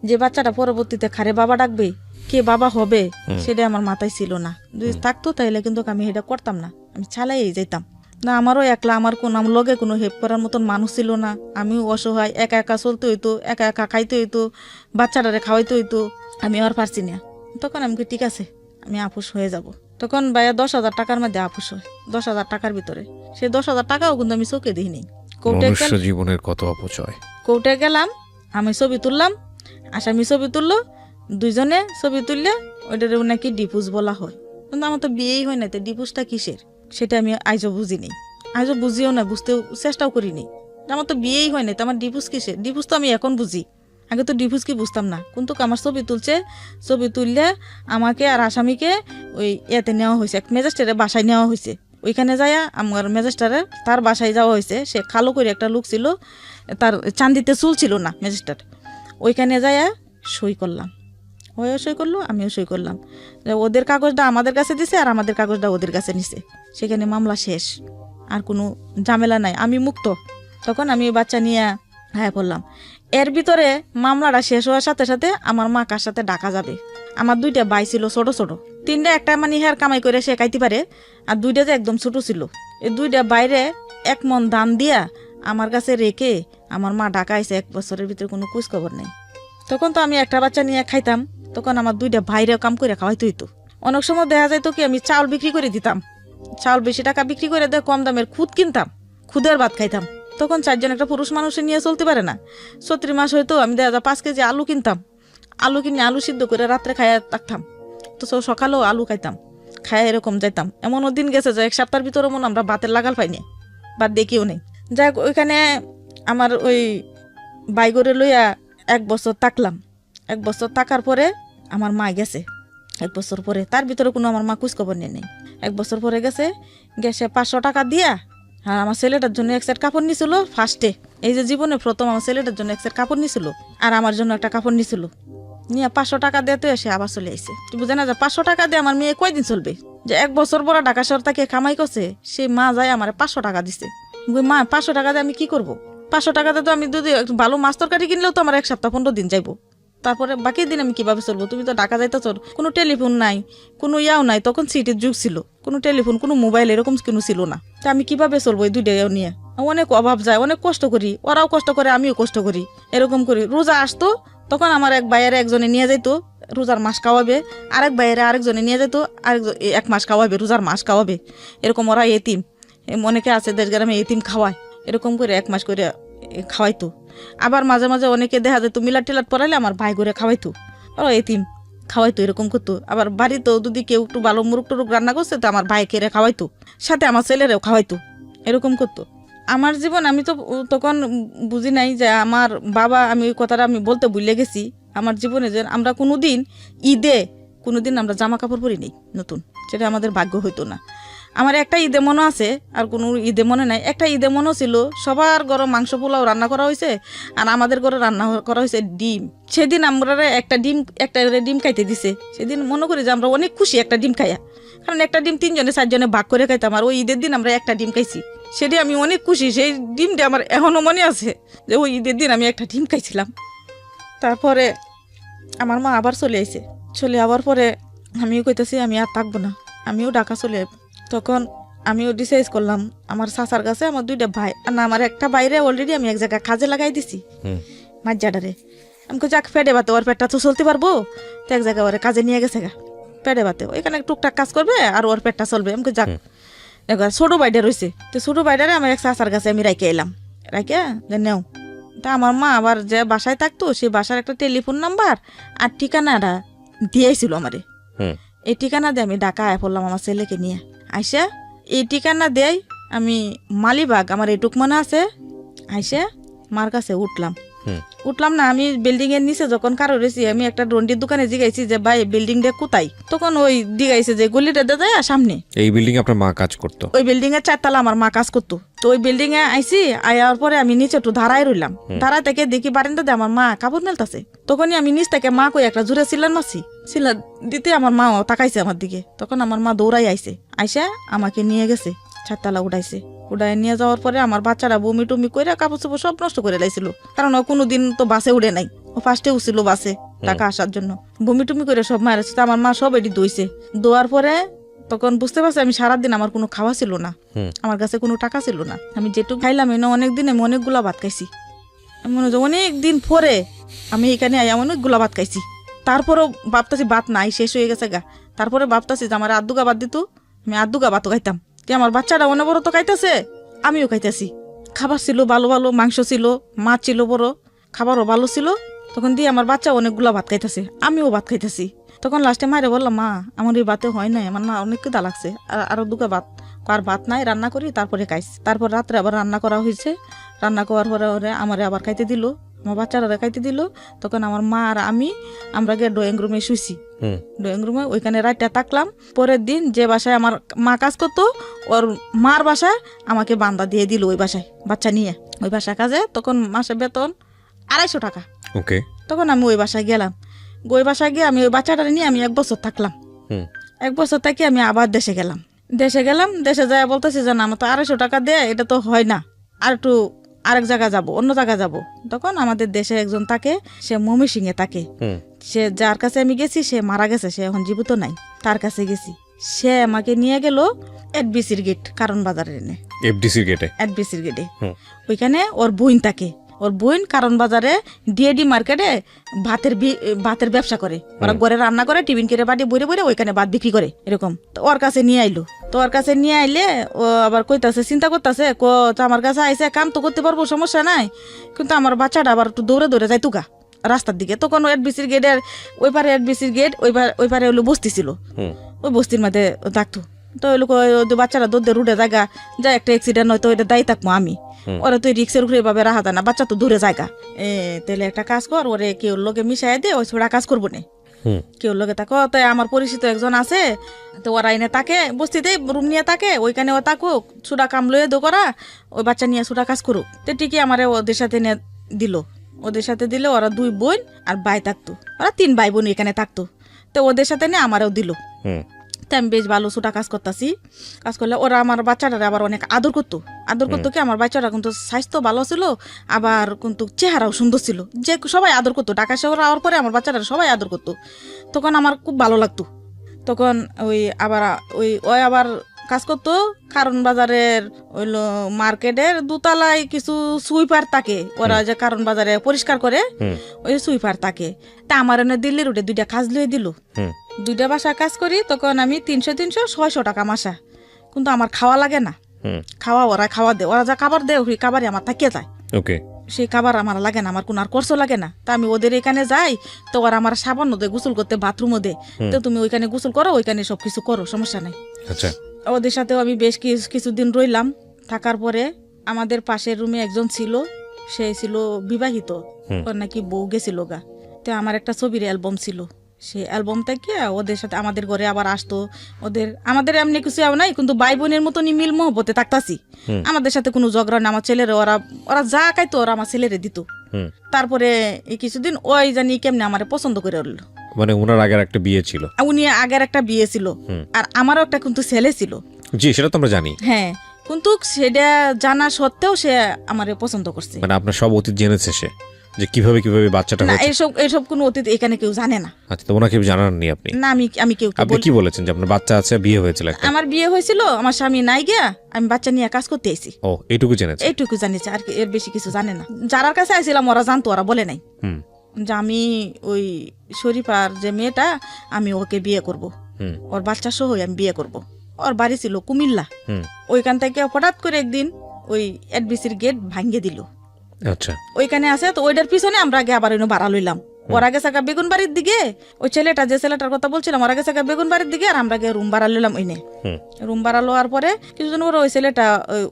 যে বাচ্চাটা পরবর্তীতে খারে বাবা ডাকবে, কে বাবা হবে সেটা আমার মাথায় ছিল না। যদি থাকতো তাইলে কিন্তু আমি এটা করতাম না, আমি চালাই যাইতাম না। আমারও একলা, আমার লগে কোনো হেল্প করার মতন মানুষ ছিল না। আমিও অসহায়, একা একা চলতে হইতো, একা একা খাইতে হইতো, বাচ্চাটারে খাওয়াইতে হইতো, আমি আর পারছি না। তখন আমি ঠিক আছে আমি আপুস হয়ে যাব। তখন ভাইয়া 10,000 টাকার মধ্যে আপুস হয়, 10,000 টাকার ভিতরে। সেই 10,000 টাকাও কিন্তু আমি চোখে দিইনি। জীবনের কত অপচয়। কোর্টে গেলাম, আমি ছবি তুললাম, আসামি ছবি তুললো, দুইজনে ছবি তুললে ওইটার নাকি ডিপুজ বলা হয়। কিন্তু আমার তো বিয়েই হয় না, তো ডিপুজটা কিসের সেটা আমি আজও বুঝিনি, আজও বুঝিও না, বুঝতেও চেষ্টাও করিনি। আমার তো বিয়েই হয় না, তো আমার ডিপুজ কিসের? ডিপুজ তো আমি এখন বুঝি, আগে তো ডিপুজ কি বুঝতাম না। কিন্তু আমার ছবি তুলছে, ছবি তুললে আমাকে আর আসামিকে ওই এতে নেওয়া হয়েছে, এক ম্যাজিস্ট্রেটের বাসায় নেওয়া হয়েছে। ওইখানে যাইয়া আমার ম্যাজিস্ট্রেটের তার বাসায় যাওয়া হয়েছে। সে কালো করে একটা লোক ছিল, তার চান্দিতে চুল ছিল না ম্যাজিস্ট্রেট। ওইখানে যাইয়া সই করলাম, ওইও সই করলো, আমিও সই করলাম। ওদের কাগজটা আমাদের কাছে দিছে আর আমাদের কাগজটা ওদের কাছে নিছে। সেখানে মামলা শেষ, আর কোনো ঝামেলা নাই, আমি মুক্ত। তখন আমি বাচ্চা নিয়ে হ্যাঁ পড়লাম। এর ভিতরে মামলাটা শেষ হওয়ার সাথে সাথে আমার মা কার সাথে ডাকা যাবে। আমার 2টা ভাই ছিল ছোট ছোট, 3টা একটা হেয়ার কামাই করে সে খাইতে পারে, আর 2টা যে একদম ছোট ছিল। এই 2টা বাইরে 1 মন ধান দিয়া আমার কাছে রেখে আমার মা ঢাকা আইছে, 1 বছরের ভিতরে কোনো খোঁজ খবর নেই। তখন তো আমি একটা বাচ্চা নিয়ে খাইতাম, তখন আমার 2টা ভাইরে কাম করে খাওয়াইতে হইতো। অনেক সময় দেখা যাইতো কি আমি চাউল বিক্রি করে দিতাম, চাউল বেশি টাকা বিক্রি করে দিয়ে কম দামের খুদ কিনতাম, খুদের ভাত খাইতাম। তখন 4জন একটা পুরুষ মানুষে নিয়ে চলতে পারে না। 34 মাস হয়তো আমি দেখা যায় 5 কেজি আলু কিনতাম, আলু কিনে আলু সিদ্ধ করে রাত্রে খাইয়া থাকতাম, তো সকালেও আলু খাইতাম, খাইয়া এরকম যাইতাম। এমনও দিন গেছে যে 1 সপ্তাহের ভিতরে মনে আমরা ভাতের লাগাল পাইনি, ভাত দেখিও নেই। যাই হোক, ওইখানে আমার ওই বাইগরে লইয়া 1 বছর থাকলাম। 1 বছর থাকার পরে আমার মা গেছে, 1 বছর পরে। তার ভিতরে কোনো আমার মা খোঁজ খবর নেই। 1 বছর পরে গেছে 500 টাকা দিয়া আর আমার ছেলেটার জন্য 1 সেট কাপড় নিছিল ফার্স্টে। এই যে জীবনে প্রথম আমার ছেলেটার জন্য 1 সেট কাপড় নিছিল, আর আমার জন্য একটা কাপড় নিছিল। নিয়ে 500 টাকা দিয়ে তো এসে আবার চলে আইছে। তুই বুঝে না যে 500 টাকা দিয়ে আমার মেয়ে কয়দিন চলবে? যে 1 বছর পর ঢাকা শহর থেকে কামাই করছে, সে মা যায় আমার 500 টাকা দিছে। মা 500 টাকা দিয়ে আমি কি করব? 500 টাকাতে তো আমি যদি ভালো মাছ তরকারি কিনলেও তো আমার 1 সপ্তাহ 15 দিন যাইব, তারপরে বাকি দিন আমি কিভাবে চলবো? তুমি তো ঢাকা যাইতেছ, কোনো টেলিফোন নাই, কোনো ইয়াও নাই, তখন সিটির যুগ ছিল, কোনো টেলিফোন কোনো মোবাইল এরকম কোনো ছিল না। তা আমি কিভাবে চলবো এই দুইটা নিয়ে? অনেক অভাব যায়, অনেক কষ্ট করি, ওরাও কষ্ট করে আমিও কষ্ট করি, এরকম করি। রোজা আসতো তখন আমার এক ভাইয়ের একজনে নিয়ে যাইতো রোজার মাস খাওয়াবে, আরেক বাইরে আরেকজনে নিয়ে যেত, আরেকজন 1 মাস খাওয়াবে, রোজার মাস খাওয়াবে, এরকম ওরা এতিম, অনেকে আছে দেশ গ্রামে এতিম খাওয়ায়, এরকম করে 1 মাস করে খাওয়াইতো। আবার মাঝে মাঝে অনেকে দেখা যেত মিলাট টিলাট পড়াইলে আমার ভাই করে খাওয়াইতো, ওরা এতিম খাওয়াইতো, এরকম করতো। আবার বাড়িতেও যদি কেউ একটু ভালো মুরুক টুরুক রান্না করছে তো আমার ভাই কেড়ে খাওয়াইতো, সাথে আমার ছেলেরাও খাওয়াইতো, এরকম করতো। আমার জীবন আমি তো তখন বুঝি নাই যে আমার বাবা, আমি ওই কথাটা আমি বলতে ভুলে গেছি, আমার জীবনে যে আমরা কোনোদিন ঈদে কোনোদিন আমরা জামা কাপড় পরি নেই নতুন, সেটা আমাদের ভাগ্য হইতো না। আমার একটা ঈদে মনে আছে, আর কোনো ঈদে মনে নাই। একটা ঈদে মনে ছিল সবার ঘরে মাংস পোলাও রান্না করা হয়েছে, আর আমাদের ঘরে রান্না করা হয়েছে ডিম। সেদিন আমরা একটা ডিম খাইতে দিছে। সেদিন মনে করি যে আমরা অনেক খুশি একটা ডিম খাইয়া, কারণ একটা ডিম 3 জনে 4 জনে ভাগ করে খাইতাম, আর ওই ঈদের দিন আমরা একটা ডিম খাইছি, সেটি আমি অনেক খুশি। সেই ডিমটা আমার এখনো মনে আছে যে ওই ঈদের দিন আমি একটা ডিম খাইছিলাম। তারপরে আমার মা আবার চলে আইছে, চলে আবার পরে আমিও কইতেছি আমি আর থাকবো না, আমিও ঢাকা চলে যাব। তখন আমিও ডিসাইড করলাম আমার চাচার কাছে, আমার 2টা ভাই, না আমার একটা বাইরে অলরেডি আমি এক জায়গায় কাজে লাগাই দিছি মাঝজাডারে। আমি কই যাক পেটে বাতে, ওর পেটটা তো চলতে পারবো, তো এক জায়গায় ওরে কাজে নিয়ে গেছে গা, পেটে বাতে ওইখানে টুকটাক কাজ করবে আর ওর পেটটা চলবে। আমি কই যাক, দেখো ছোট বাইডা রয়েছে, তো ছোট বাইডারে আমার এক চাচার কাছে আমি রাইকে এলাম, রাইকে নেও। তা আমার মা আবার যে বাসায় থাকতো সেই বাসার একটা টেলিফোন নাম্বার আর ঠিকানাটা দিয়েছিল আমারে। এই ঠিকানা দিয়ে আমি ঢাকা আয় পড়লাম আমার ছেলেকে নিয়ে। আইসা এই ঠিকানা দেয় আমি মালিবাগ, আমার এইটুক মনে আছে, আইসা মার কাছে উঠলাম না। আমি বিল্ডিং এর নিচে যখন কারো রয়েছি, আমি একটা রন্ডির দোকানে জিগাইছি যে ভাই বিল্ডিং টা কোথায়, তখন ওই দিগাইছে যে গলিটা দেয় সামনে। এই বিল্ডিং আপনার মা কাজ করতো? ওই বিল্ডিং এর 4 তলা আমার মা কাজ করতো। তো ওই বিল্ডিং এ আইসি, আয়ার পরে আমি নিচে একটু ধারায় রইলাম, ধারা থেকে দেখি বারান্দাতে আমার মা কাপড় মেলতাছে। তখনই আমি নিচ থেকে মা কই একটা জোরে সিলান মারছি, সিলান দিতে আমার মা তাকাইছে আমার দিকে। তখন আমার মা দৌড়াই আইসে, আইসা আমাকে নিয়ে গেছে 4 তলা উঠাইছে। উঠাই নিয়ে যাওয়ার পরে আমার বাচ্চারা বমি টমি করে কাপড় চোপড় সব নষ্ট করে লাইছিল, কারণ ও কোনোদিন তো বাসে উঠে নাই, ও ফার্স্টে উঠছিল বাসে টাকা আসার জন্য, বমি টমি করে সব মারেছে। তো আমার মা সব এটি দইছে, দোয়ার পরে তখন বুঝতে পারছি আমি সারাদিন আমার কোনো খাওয়া ছিল না, আমার কাছে কোনো টাকা ছিল না। আমি যেটুকু খাইলাম এনে অনেকদিন আমি অনেকগুলা ভাত খাইছি, মনে হচ্ছে অনেকদিন পরে আমি এখানে আই অনেকগুলা ভাত খাইছি। তারপরেও ভাবতেছি ভাত নাই, শেষ হয়ে গেছে গা। তারপরে ভাবতেছি যে আমার 8 দুগা ভাত দিত, আমি 8 দুগা ভাতও খাইতাম, যে আমার বাচ্চাটা অনেক বড় তো খাইতেছে, আমিও খাইতেছি। খাবার ছিল ভালো ভালো, মাংস ছিল, মাছ ছিল বড়, খাবারও ভালো ছিল। তখন দিয়ে আমার বাচ্চা অনেকগুলা ভাত খাইতেছে, আমিও ভাত খাইতেছি। তখন লাস্টে মায়ের বললাম মা আমার এই ভাতে হয় নাই, আমার না অনেক ক্ষুধা লাগছে, আরো 2 ভাত, আর ভাত নাই, রান্না করি তারপরে খাইছি। তারপর রাত্রে আবার রান্না করা হয়েছে, রান্না করার পরে আমার আবার খাইতে দিল, আমার বাচ্চারা খাইতে দিল। তখন আমার মা আর আমরা গিয়ে ড্রয়িং রুমে শুইছি, ড্রয়িং রুমে ওইখানে রাতটা থাকলাম। পরের দিন যে বাসায় আমার মা কাজ করতো ওর মার বাসায় আমাকে বান্দা দিয়ে দিল, ওই বাসায় বাচ্চা নিয়ে ওই বাসায় কাজে। তখন মাসে বেতন 250 টাকা। ওকে। তখন আমি ওই বাসায় গেলাম, ওই বাসায় গিয়ে আমি ওই বাচ্চাটা নিয়ে আমি 1 বছর থাকলাম। 1 বছর থেকে আমি আবার দেশে গেলাম, দেশে যায় বলতেছি যে না আমার তো 250 টাকা দেয়, এটা তো হয় না, আর একটু আরেক জায়গা যাব, অন্য জায়গা যাব। তখন আমাদের দেশে একজন থাকে, সে ময়মনসিংহে থাকে, সে যার কাছে আমি গেছি সে মারা গেছে, সে এখন জীবিত নাই, তার কাছে গেছি। সে আমাকে নিয়ে গেল এফডিসির গেট, কারণ বাজারে এনে এফডিসির গেটে ওইখানে ওর বোন থাকে, ওর বোন কারণ বাজারে ডিএডি মার্কেটে ভাতের ব্যবসা করে, ওরা ঘরে রান্না করে, টিফিন কেটে বাড়ি বইরে বইরে ওইখানে ভাত বিক্রি করে এরকম। তো ওর কাছে নিয়ে আইলো, তো ওর কাছে নিয়ে আইলে ও আবার কইতাছে, চিন্তা করতেছে, আমার কাছে আইসে কাম তো করতে পারবো, সমস্যা নাই, কিন্তু আমার বাচ্চাটা আবার একটু দৌড়ে দৌড়ে যাইতো গা রাস্তার দিকে। তখন এফডিসির গেটের ওই পারে, এফডিসির গেট ওই পারে হলো বস্তি ছিল, ওই বস্তির মধ্যে থাকতো। তো ওই লোক বাচ্চারা দৌড়ে রুটে জায়গা যা একটা অ্যাক্সিডেন্ট হয়তো এটা দায়ী থাকবো আমি, ওরা তো রিক্সের উপরে এভাবে রাখা যায় না, বাচ্চা তো দূরে জায়গা। তাহলে একটা কাজ কর, ওরে কেউ লোকে মিশাই দে, ওই ছোড়া কাজ করবো না, কেউ লোকে থাকো। তাই আমার পরিচিত একজন আছে, তো ওরা এনে তাকে বস্তিতে রুম নিয়ে থাকে, ওইখানে ও থাকুক, ছোড়া কাম লয়ে দো করা, ওই বাচ্চা নিয়ে ছোড়া কাজ করুক। তো ঠিকই আমার ওদের সাথে দিল, ওরা 2 বোন আর ভাই থাকতো, ওরা 3 ভাই বোন এখানে থাকতো। তো ওদের সাথে নিয়ে আমারও দিল, তাই আমি বেশ ভালো ছোটা কাজ করতেছি। কাজ করলে ওরা আমার বাচ্চাটারে আবার অনেক আদর করতো কি আমার বাচ্চাটা কিন্তু স্বাস্থ্য ভালো ছিল, আবার কিন্তু চেহারাও সুন্দর ছিল, যে সবাই আদর করতো। ঢাকা শহর আওয়ার পরে আমার বাচ্চাটারে সবাই আদর করতো, তখন আমার খুব ভালো লাগতো। তখন ওই আবার কাজ করতো কারণ বাজারের ওইলো মার্কেটের দোতলায় কিছু সুইপার থাকে, ওরা যে কারণ বাজারে পরিষ্কার করে ওই সুইপার থাকে। তা আমার এনে দিল্লির রোডে 2টা কাজ লইয়ে দিল, 2টা বাসায় কাজ করি। তখন আমি 300-600 টাকা মাসা, কিন্তু আমার খাওয়া লাগে না। ওরা খাওয়া দেয়, ওরা যা খাবার দেয় ওই খাবারই আমার থাকিয়ে যায়। সেই খাবার আমার লাগে না, আমার কোনো আর খরচ লাগে না। তা আমি ওদের এখানে যাই, তো ওরা আমার সাবান দেয় গোসল করতে, বাথরুমও দেয়। তো তুমি ওইখানে গোসল করো, ওইখানে সবকিছু করো, সমস্যা নাই। ওদের সাথেও আমি বেশ কিছুদিন রইলাম। থাকার পরে আমাদের পাশের রুমে একজন ছিল, সে ছিল বিবাহিত, ওর নাকি বউ গেছিল গা। তো আমার একটা ছবির অ্যালবাম ছিল, সেই অ্যালবাম থেকে ওদের সাথে আমাদের ঘরে আবার আসতো। আমাদের এমনি কিছু নাই, কিন্তু ভাই বোনের মতনই মিল মহব্বতে থাকতাছি। আমাদের সাথে কোনো ঝগড়া না, আমার ছেলেরা ওরা যা খাইতো ওরা আমার ছেলেরে দিত। তারপরে এই কিছুদিন ওই জানি কেমনে আমার পছন্দ করে উঠলো। মানে ওনার আগের একটা বিয়ে ছিল, উনি আগের একটা বিয়ে ছিল, আর আমারও একটা কিন্তু ছেলে ছিল। জি, সেটা তো আমরা জানি। হ্যাঁ, কিন্তু সেটা জানা সত্ত্বেও সে আমারে পছন্দ করছে। মানে আপনার সব অতীত জেনেছে সে, যে কিভাবে বাচ্চাটা হয়েছে? এইসব কোনো অতীত এখানে কেউ জানে না। আচ্ছা, তো ওনাকে জানাননি আপনি? না, আমি কেউ আপনি কি বলেছেন যে আপনার বাচ্চা আছে, বিয়ে হয়েছিল? আমার বিয়ে হয়েছিল, আমার স্বামী নাই গিয়া আমি বাচ্চা নিয়ে কাজ করতে আইছি। ও, এইটুকু জেনেছে? এইটুকু জানিছে, আর এর বেশি কিছু জানে না। যার কাছে আইছিলাম ওরা জানতো, ওরা বলে নাই যে আমি ওই শরীফার যে মেয়েটা, আমি ওকে বিয়ে করব, ওর বাচ্চা সহ আমি বিয়ে করব। ওর বাড়ি ছিল কুমিল্লা। ওইখান থেকে হঠাৎ করে একদিন ওই এডবিসির গেট ভাঙ্গে দিল। আচ্ছা, ওইখানে আছে, তো ওইটার পিছনে আমরা আগে আবার ভাড়া লইলাম। ওরা গেছে বেগুন বাড়ির দিকে, ওই ছেলেটার কথা বলছিলাম, ওরা গেছে বেগুন বাড়ির দিকে, আর আমরা রুম ভাড়া লইলাম। ওইনে রুম ভাড়া লওয়ার পরে কিছুদিন ওরা ওই ছেলেটা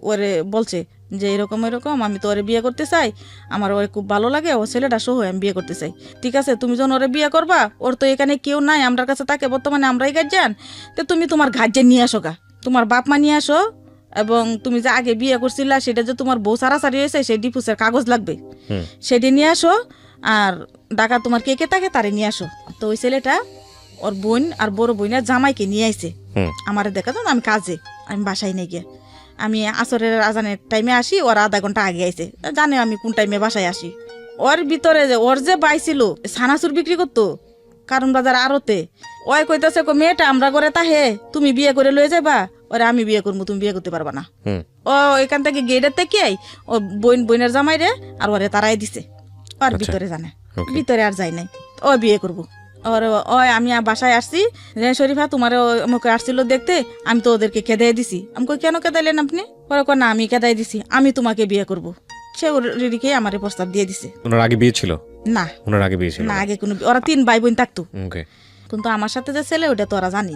ওরে বলছে যে এরকম আমি তো ওরে বিয়ে করতে চাই, আমার ওরে খুব ভালো লাগে, ও ছেলেটা সহ আমি বিয়ে করতে চাই। ঠিক আছে, তুমি যখন ওরে বিয়ে করবা, ওর তো এখানে কেউ নাই, আমার কাছে তাকে বর্তমানে আমরাই গার্জিয়ান, তো তুমি তোমার গার্জিয়ান নিয়ে আসো গা, তোমার বাপ মা নিয়ে আসো, এবং তুমি যে আগে বিয়ে করছিলা সেটা যে তোমার বউ সারাসারি হয়েছে সেই ডিভোর্সের কাগজ লাগবে, সেটি নিয়ে আসো। আর ঢাকা তোমার কে কে থাকে তারে নিয়ে আসো। তো ওই ছেলেটা ওর বোন আর বড় বোনের জামাইকে নিয়ে আইছে। আমার দেখা তো আমি কাজে, আমি বাসায় নিয়ে গিয়ে আমি আসরের আজানের টাইমে আসি, ওর আধা ঘন্টা আগে আইছে, জানে আমি কোন টাইমে বাসায় আসি। ওর ভিতরে যে ওর যে বাইছিল ছানাচুর বিক্রি করতো কারণ বাজার আড়তে, ওই কইতাছে মেয়েটা আমরা করে তাহে তুমি বিয়ে করে লয়ে যাবা, ওরে আমি বিয়ে করবো, তুমি বিয়ে করতে পারবা না। ও এখান থেকে গেটের থেকে ও বোনের জামাই রে আর ওরে তারাই দিছে। ওর ভিতরে জানে, ভিতরে আর যাই নাই, ও বিয়ে করবো। আমি বাসায় আসছি, শরীফা তোমার আমাকে আসছিল দেখতে, আমি তো ওদেরকে কেদাই দিছি। আমি কই কেন কেদাইলেন আপনি? ওরা কয় না আমি কেদাই দিছি, আমি তোমাকে বিয়ে করবো। সে রেডিকে আমার প্রস্তাব দিয়ে দিছে। ওনার আগে বিয়ে ছিল? না, ওনার আগে বিয়ে ছিল না, আগে কোনো, ওরা 3 ভাই বোন থাকতো। কিন্তু আমার সাথে যে ছেলে ওটা তো ওরা জানি,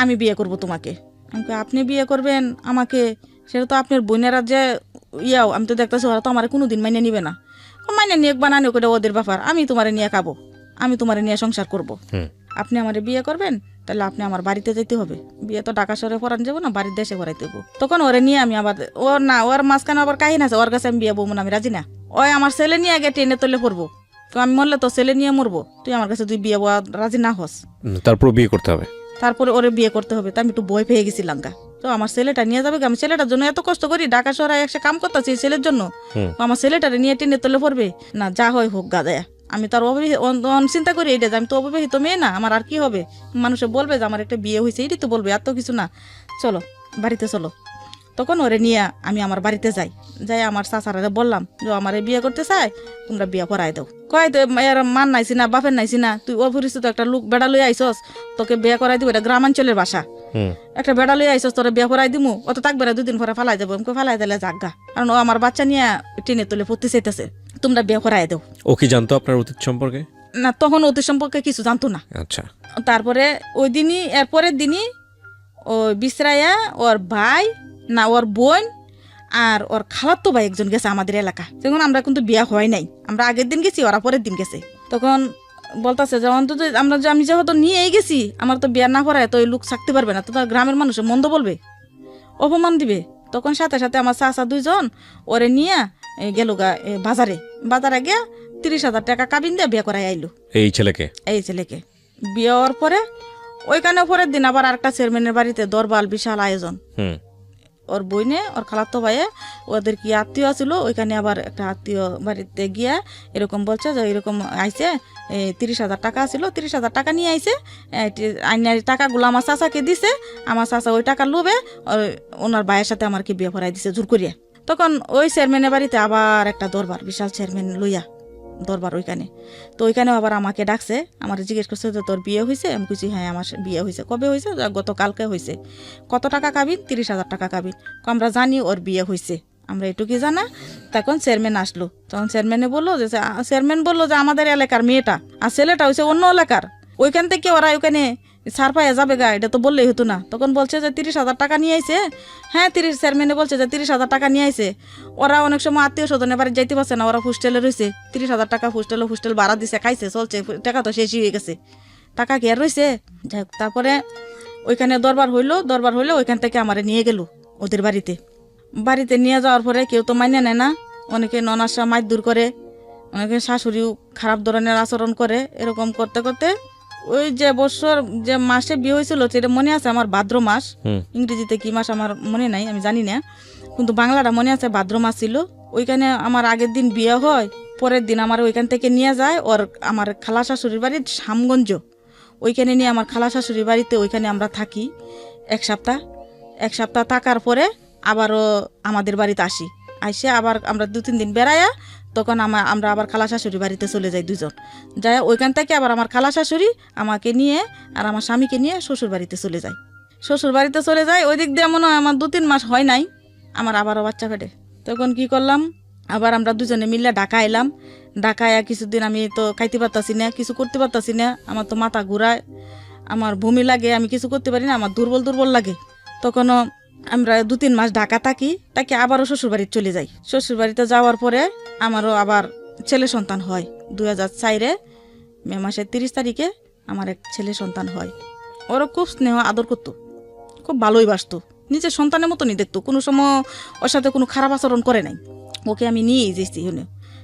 আমি বিয়ে করব তোমাকে। আপনি বিয়ে করবেন আমাকে, সেটা তো আপনার বোনেরা যে আমি তো দেখতেছি ওরা তো আমার কোনোদিন মাইনে নিবে না। মাইনে নিয়ে বানানো ওটা ওদের ব্যাপার, আমি তোমারে নিয়ে খাবো, আমি তোমারে নিয়ে সংসার করব। আপনি আমারে বিয়ে করবেন, তাহলে আপনি আমার বাড়িতে যেতে হবে। বিয়ে তো ঢাকা শহরে পড়ান যাবো না, বাড়ির দেশে পড়াইতে হবো। তখন ওরে নিয়ে আমি আবার ওর মাঝখানে আবার কাহিনী আছে, ওর কাছে আমি বিয়ে বলবো না, আমি রাজি না। ওই আমার ছেলে নিয়ে আগে ট্রেনে তুলে পড়বো, তো আমি মরলে তো ছেলে নিয়ে মরবো, তুই আমার কাছে তুই বিয়ে রাজি না হস, তারপর বিয়ে করতে হবে, তারপরে ওরে বিয়ে করতে হবে। তো আমি একটু ভয় পেয়ে গেছিলাম গা, তো আমার ছেলেটা নিয়ে যাবে, আমি ছেলেটার জন্য এত কষ্ট করি, ঢাকা শহরে একসাথে কাম করতেছি ছেলের জন্য, আমার ছেলেটারে নিয়ে ট্রেনে তুলে পড়বে না, যা হয় হোক গা দেয়া। আমি তার চিন্তা করি এইটা, আমি তো অবিবাহিত মেয়ে না, আমার আর কি হবে, মানুষে বলবে যে আমার একটা বিয়ে হয়েছে, এটাই তো বলবে, আর তো কিছু না, চলো বাড়িতে চলো। তখন ওরে নিয়ে আমি আমার বাড়িতে যাই আমার চাচারা বললাম যে আমার বিয়ে করতে চাই, তোমরা বিয়ে করাই দাও। কয় এর মান নাইছি না, বাপের নাইছি না, তুই অপরিচিত একটা লোক বেড়া লই আইসস, তোকে বিয়ে করাই দিব, এটা গ্রামাঞ্চলের বাসা, একটা বেড়া লই আইসস, তোরা বিয়ে করাই দিমু, অত থাকবে না, 2 দিন পরে ফালাই যাবো। আমাকে ফালাই দিলে জাগা, কারণ ও আমার বাচ্চা নিয়ে ট্রেনে তুলে পড়তে চাইতেছে, তোমরা বিয়ে করাই দাও। ও কি জানতো আপনার অতীত সম্পর্কে? না, তখন অতীত সম্পর্কে কিছু জানতো না। আচ্ছা। তারপরে ওই দিনই, এরপরের দিনই ও বিশ্রায়া ওর ভাই না ওর বোন আর ওর খালাতো ভাই একজন গেছে আমাদের এলাকা, যখন আমরা কিন্তু বিয়া হয় নাই, আমরা আগের দিন গেছি, ওরা পরের দিন গেছে। তখন বলতেছে যে অন্তত আমি যেহেতু নিয়েই গেছি, আমার তো বিয়া না করায় তো ওই লোক থাকতে পারবে না, তো তার গ্রামের মানুষের মন্দ বলবে, অপমান দিবে। তখন সাথে সাথে আমার চাচা 2 জন ওরে নিয়ে গেল গা বাজারে গিয়া 30,000 টাকা কাবিন দিয়ে বিয়ে করাই আইলো এই ছেলেকে। বিয়ে হওয়ার পরে ওইখানে পরের দিন আবার আরেকটা চেয়ারম্যানের বাড়িতে দরবার বিশাল আয়োজন। হুম ওর বইনে ওর খালাতো ভাইয়ে ওদের কি আত্মীয় ছিল, ওইখানে আবার একটা আত্মীয় বাড়িতে গিয়া এরকম বলছে যে এরকম আইছে 30,000 টাকা ছিল, 30,000 টাকা নিয়ে আইছে, আইনার টাকাগুলো আমার চাচাকে দিছে, আমার চাচা ওই টাকা লোভে ওনার ভাইয়ের সাথে আমার কি বিয়ে ভরাই দিছে জোর করিয়া। তখন ওই চেয়ারম্যানের বাড়িতে আবার একটা দরবার বিশাল চেয়ারম্যান লইয়া দরবার ওইখানে। তো ওইখানেও আবার আমাকে ডাকছে, আমার জিজ্ঞেস করছে যে তোর বিয়ে হয়েছে? আমি কিছু হ্যাঁ আমার বিয়ে হয়েছে। কবে হয়েছে? গতকালকে হয়েছে। কত টাকা কাবিন? 30,000 টাকা কাবিন। আমরা জানি ওর বিয়ে হয়েছে, আমরা এটুকুই জানা। তখন চেয়ারম্যান আসলো, তখন চেয়ারম্যানে বললো যে চেয়ারম্যান বললো যে আমাদের এলাকার মেয়েটা আর ছেলেটা হয়েছে অন্য এলাকার, ওইখান থেকে ওরা ওইখানে ছাড় পাইয়া যাবে গা, এটা তো বললেই হতো না। তখন বলছে যে 30,000 টাকা নিয়ে আইছে। হ্যাঁ চেয়ারম্যানে বলছে যে 30,000 টাকা নিয়ে আইছে। ওরা অনেক সময় আত্মীয় স্বজনের বাড়ি যাইতে পারছে না, ওরা হোস্টেলে রয়েছে, 30,000 টাকা হোস্টেল ভাড়া দিছে, খাইছে, চলছে, টাকা তো শেষই হয়ে গেছে, টাকা কি আর রয়েছে। যাই হোক, তারপরে ওইখানে দরবার হইলো ওইখান থেকে আমারে নিয়ে গেল ওদের বাড়িতে নিয়ে যাওয়ার পরে কেউ তো মাইনে নেয় না, অনেকে ননাসা মাইর করে, অনেকে শাশুড়িও খারাপ ধরনের আচরণ করে। এরকম করতে করতে ওই যে বছর যে মাসে বিয়ে হয়েছিল সেটা মনে আছে আমার, ভাদ্র মাস। ইংরেজিতে কি মাস আমার মনে নাই, আমি জানি না, কিন্তু বাংলাটা মনে আছে ভাদ্র মাস ছিল। ওইখানে আমার আগের দিন বিয়ে হয়, পরের দিন আমার ওইখান থেকে নিয়ে যায় ওর আমার খালা শাশুড়ির বাড়ির শামগঞ্জ, ওইখানে নিয়ে আমার খালা শাশুড়ির বাড়িতে ওইখানে আমরা থাকি এক সপ্তাহ থাকার পরে আবারও আমাদের বাড়িতে আইসে আবার আমরা 2-3 দিন বেড়াইয়া তখন আমরা আবার খালা শাশুড়ির বাড়িতে চলে যাই দুজন। যাই ওইখান থেকে আবার আমার খালা শাশুড়ি আমাকে নিয়ে আর আমার স্বামীকে নিয়ে শ্বশুর বাড়িতে চলে যায়। ওই দিক দিয়ে মনে হয় আমার 2-3 মাস হয় নাই, আমার আবারও বাচ্চা ফেটে। তখন কি করলাম, আবার আমরা দুজনে মিলে ঢাকা এলাম। ঢাকায় কিছুদিন আমি তো খাইতে পারতাছি না, কিছু করতে পারতাছি না, আমার তো মাথা ঘুরায়, আমার বমি লাগে, আমি কিছু করতে পারি না, আমার দুর্বল লাগে। তখনও আমরা 2-3 মাস ঢাকা থাকি আবারও শ্বশুরবাড়িতে চলে যাই। শ্বশুরবাড়িতে যাওয়ার পরে আমারও আবার ছেলে সন্তান হয় 2004 মে মাসের 30 তারিখে আমার এক ছেলে সন্তান হয়। ওরা খুব স্নেহ আদর করতো, খুব ভালোই বাসতো, নিজের সন্তানের মতনই দেখতো, কোনো সময় ওর সাথে কোনো খারাপ আচরণ করে নাই। ওকে আমি নিয়েই যেছি হলে।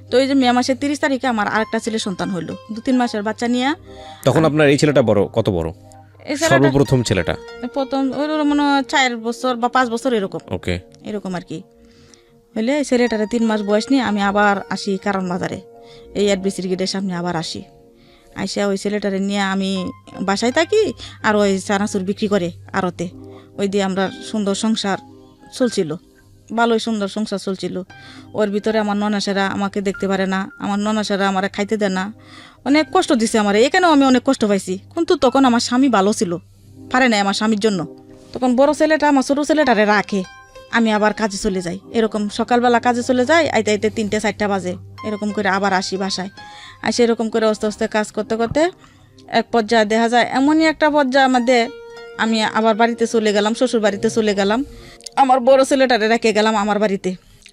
তো এই যে মে মাসের 30 তারিখে আমার আরেকটা ছেলে সন্তান হইলো, 2-3 মাসের বাচ্চা নিয়ে। তখন আপনার এই ছেলেটা কত বড়? সর্বপ্রথম ছেলেটা প্রথম ওই মনে হয় 4 বছর বা 5 বছর এরকম, এরকম আর কি হইলে। ছেলেটারে 3 মাস বয়স নিয়ে আমি আবার আসি কারণ বাজারে, এই অ্যাডভিসির গেটের সামনে আবার আইসা ওই ছেলেটারে নিয়ে আমি বাসায় থাকি, আর ওই চানাচুর বিক্রি করে আড়তে, ওই দিয়ে আমরা সুন্দর সংসার চলছিল, ভালোই সুন্দর সংসার চলছিল। ওর ভিতরে আমার ননাসেরা আমাকে দেখতে পারে না, আমার ননাসেরা আমার খাইতে দেয় না, অনেক কষ্ট দিছে আমার, এখানেও আমি অনেক কষ্ট পাইছি। কিন্তু তখন আমার স্বামী ভালো ছিল, পারে নাই আমার স্বামীর জন্য। তখন বড় ছেলেটা আমার ছোটো ছেলেটারে রাখে, আমি আবার কাজে চলে যাই। এরকম সকালবেলা কাজে চলে যাই, আইতে 3-4 বাজে, এরকম করে আবার আসি বাসায়। এরকম করে আস্তে আস্তে কাজ করতে করতে এক পর্যায়ে দেখা যায়, এমনই একটা পর্যায়ে আমাদের আমি আবার বাড়িতে চলে গেলাম, শ্বশুর বাড়িতে চলে গেলাম। আমার বড় ছেলেটারে রেখে গেলাম আমার বাড়িতে,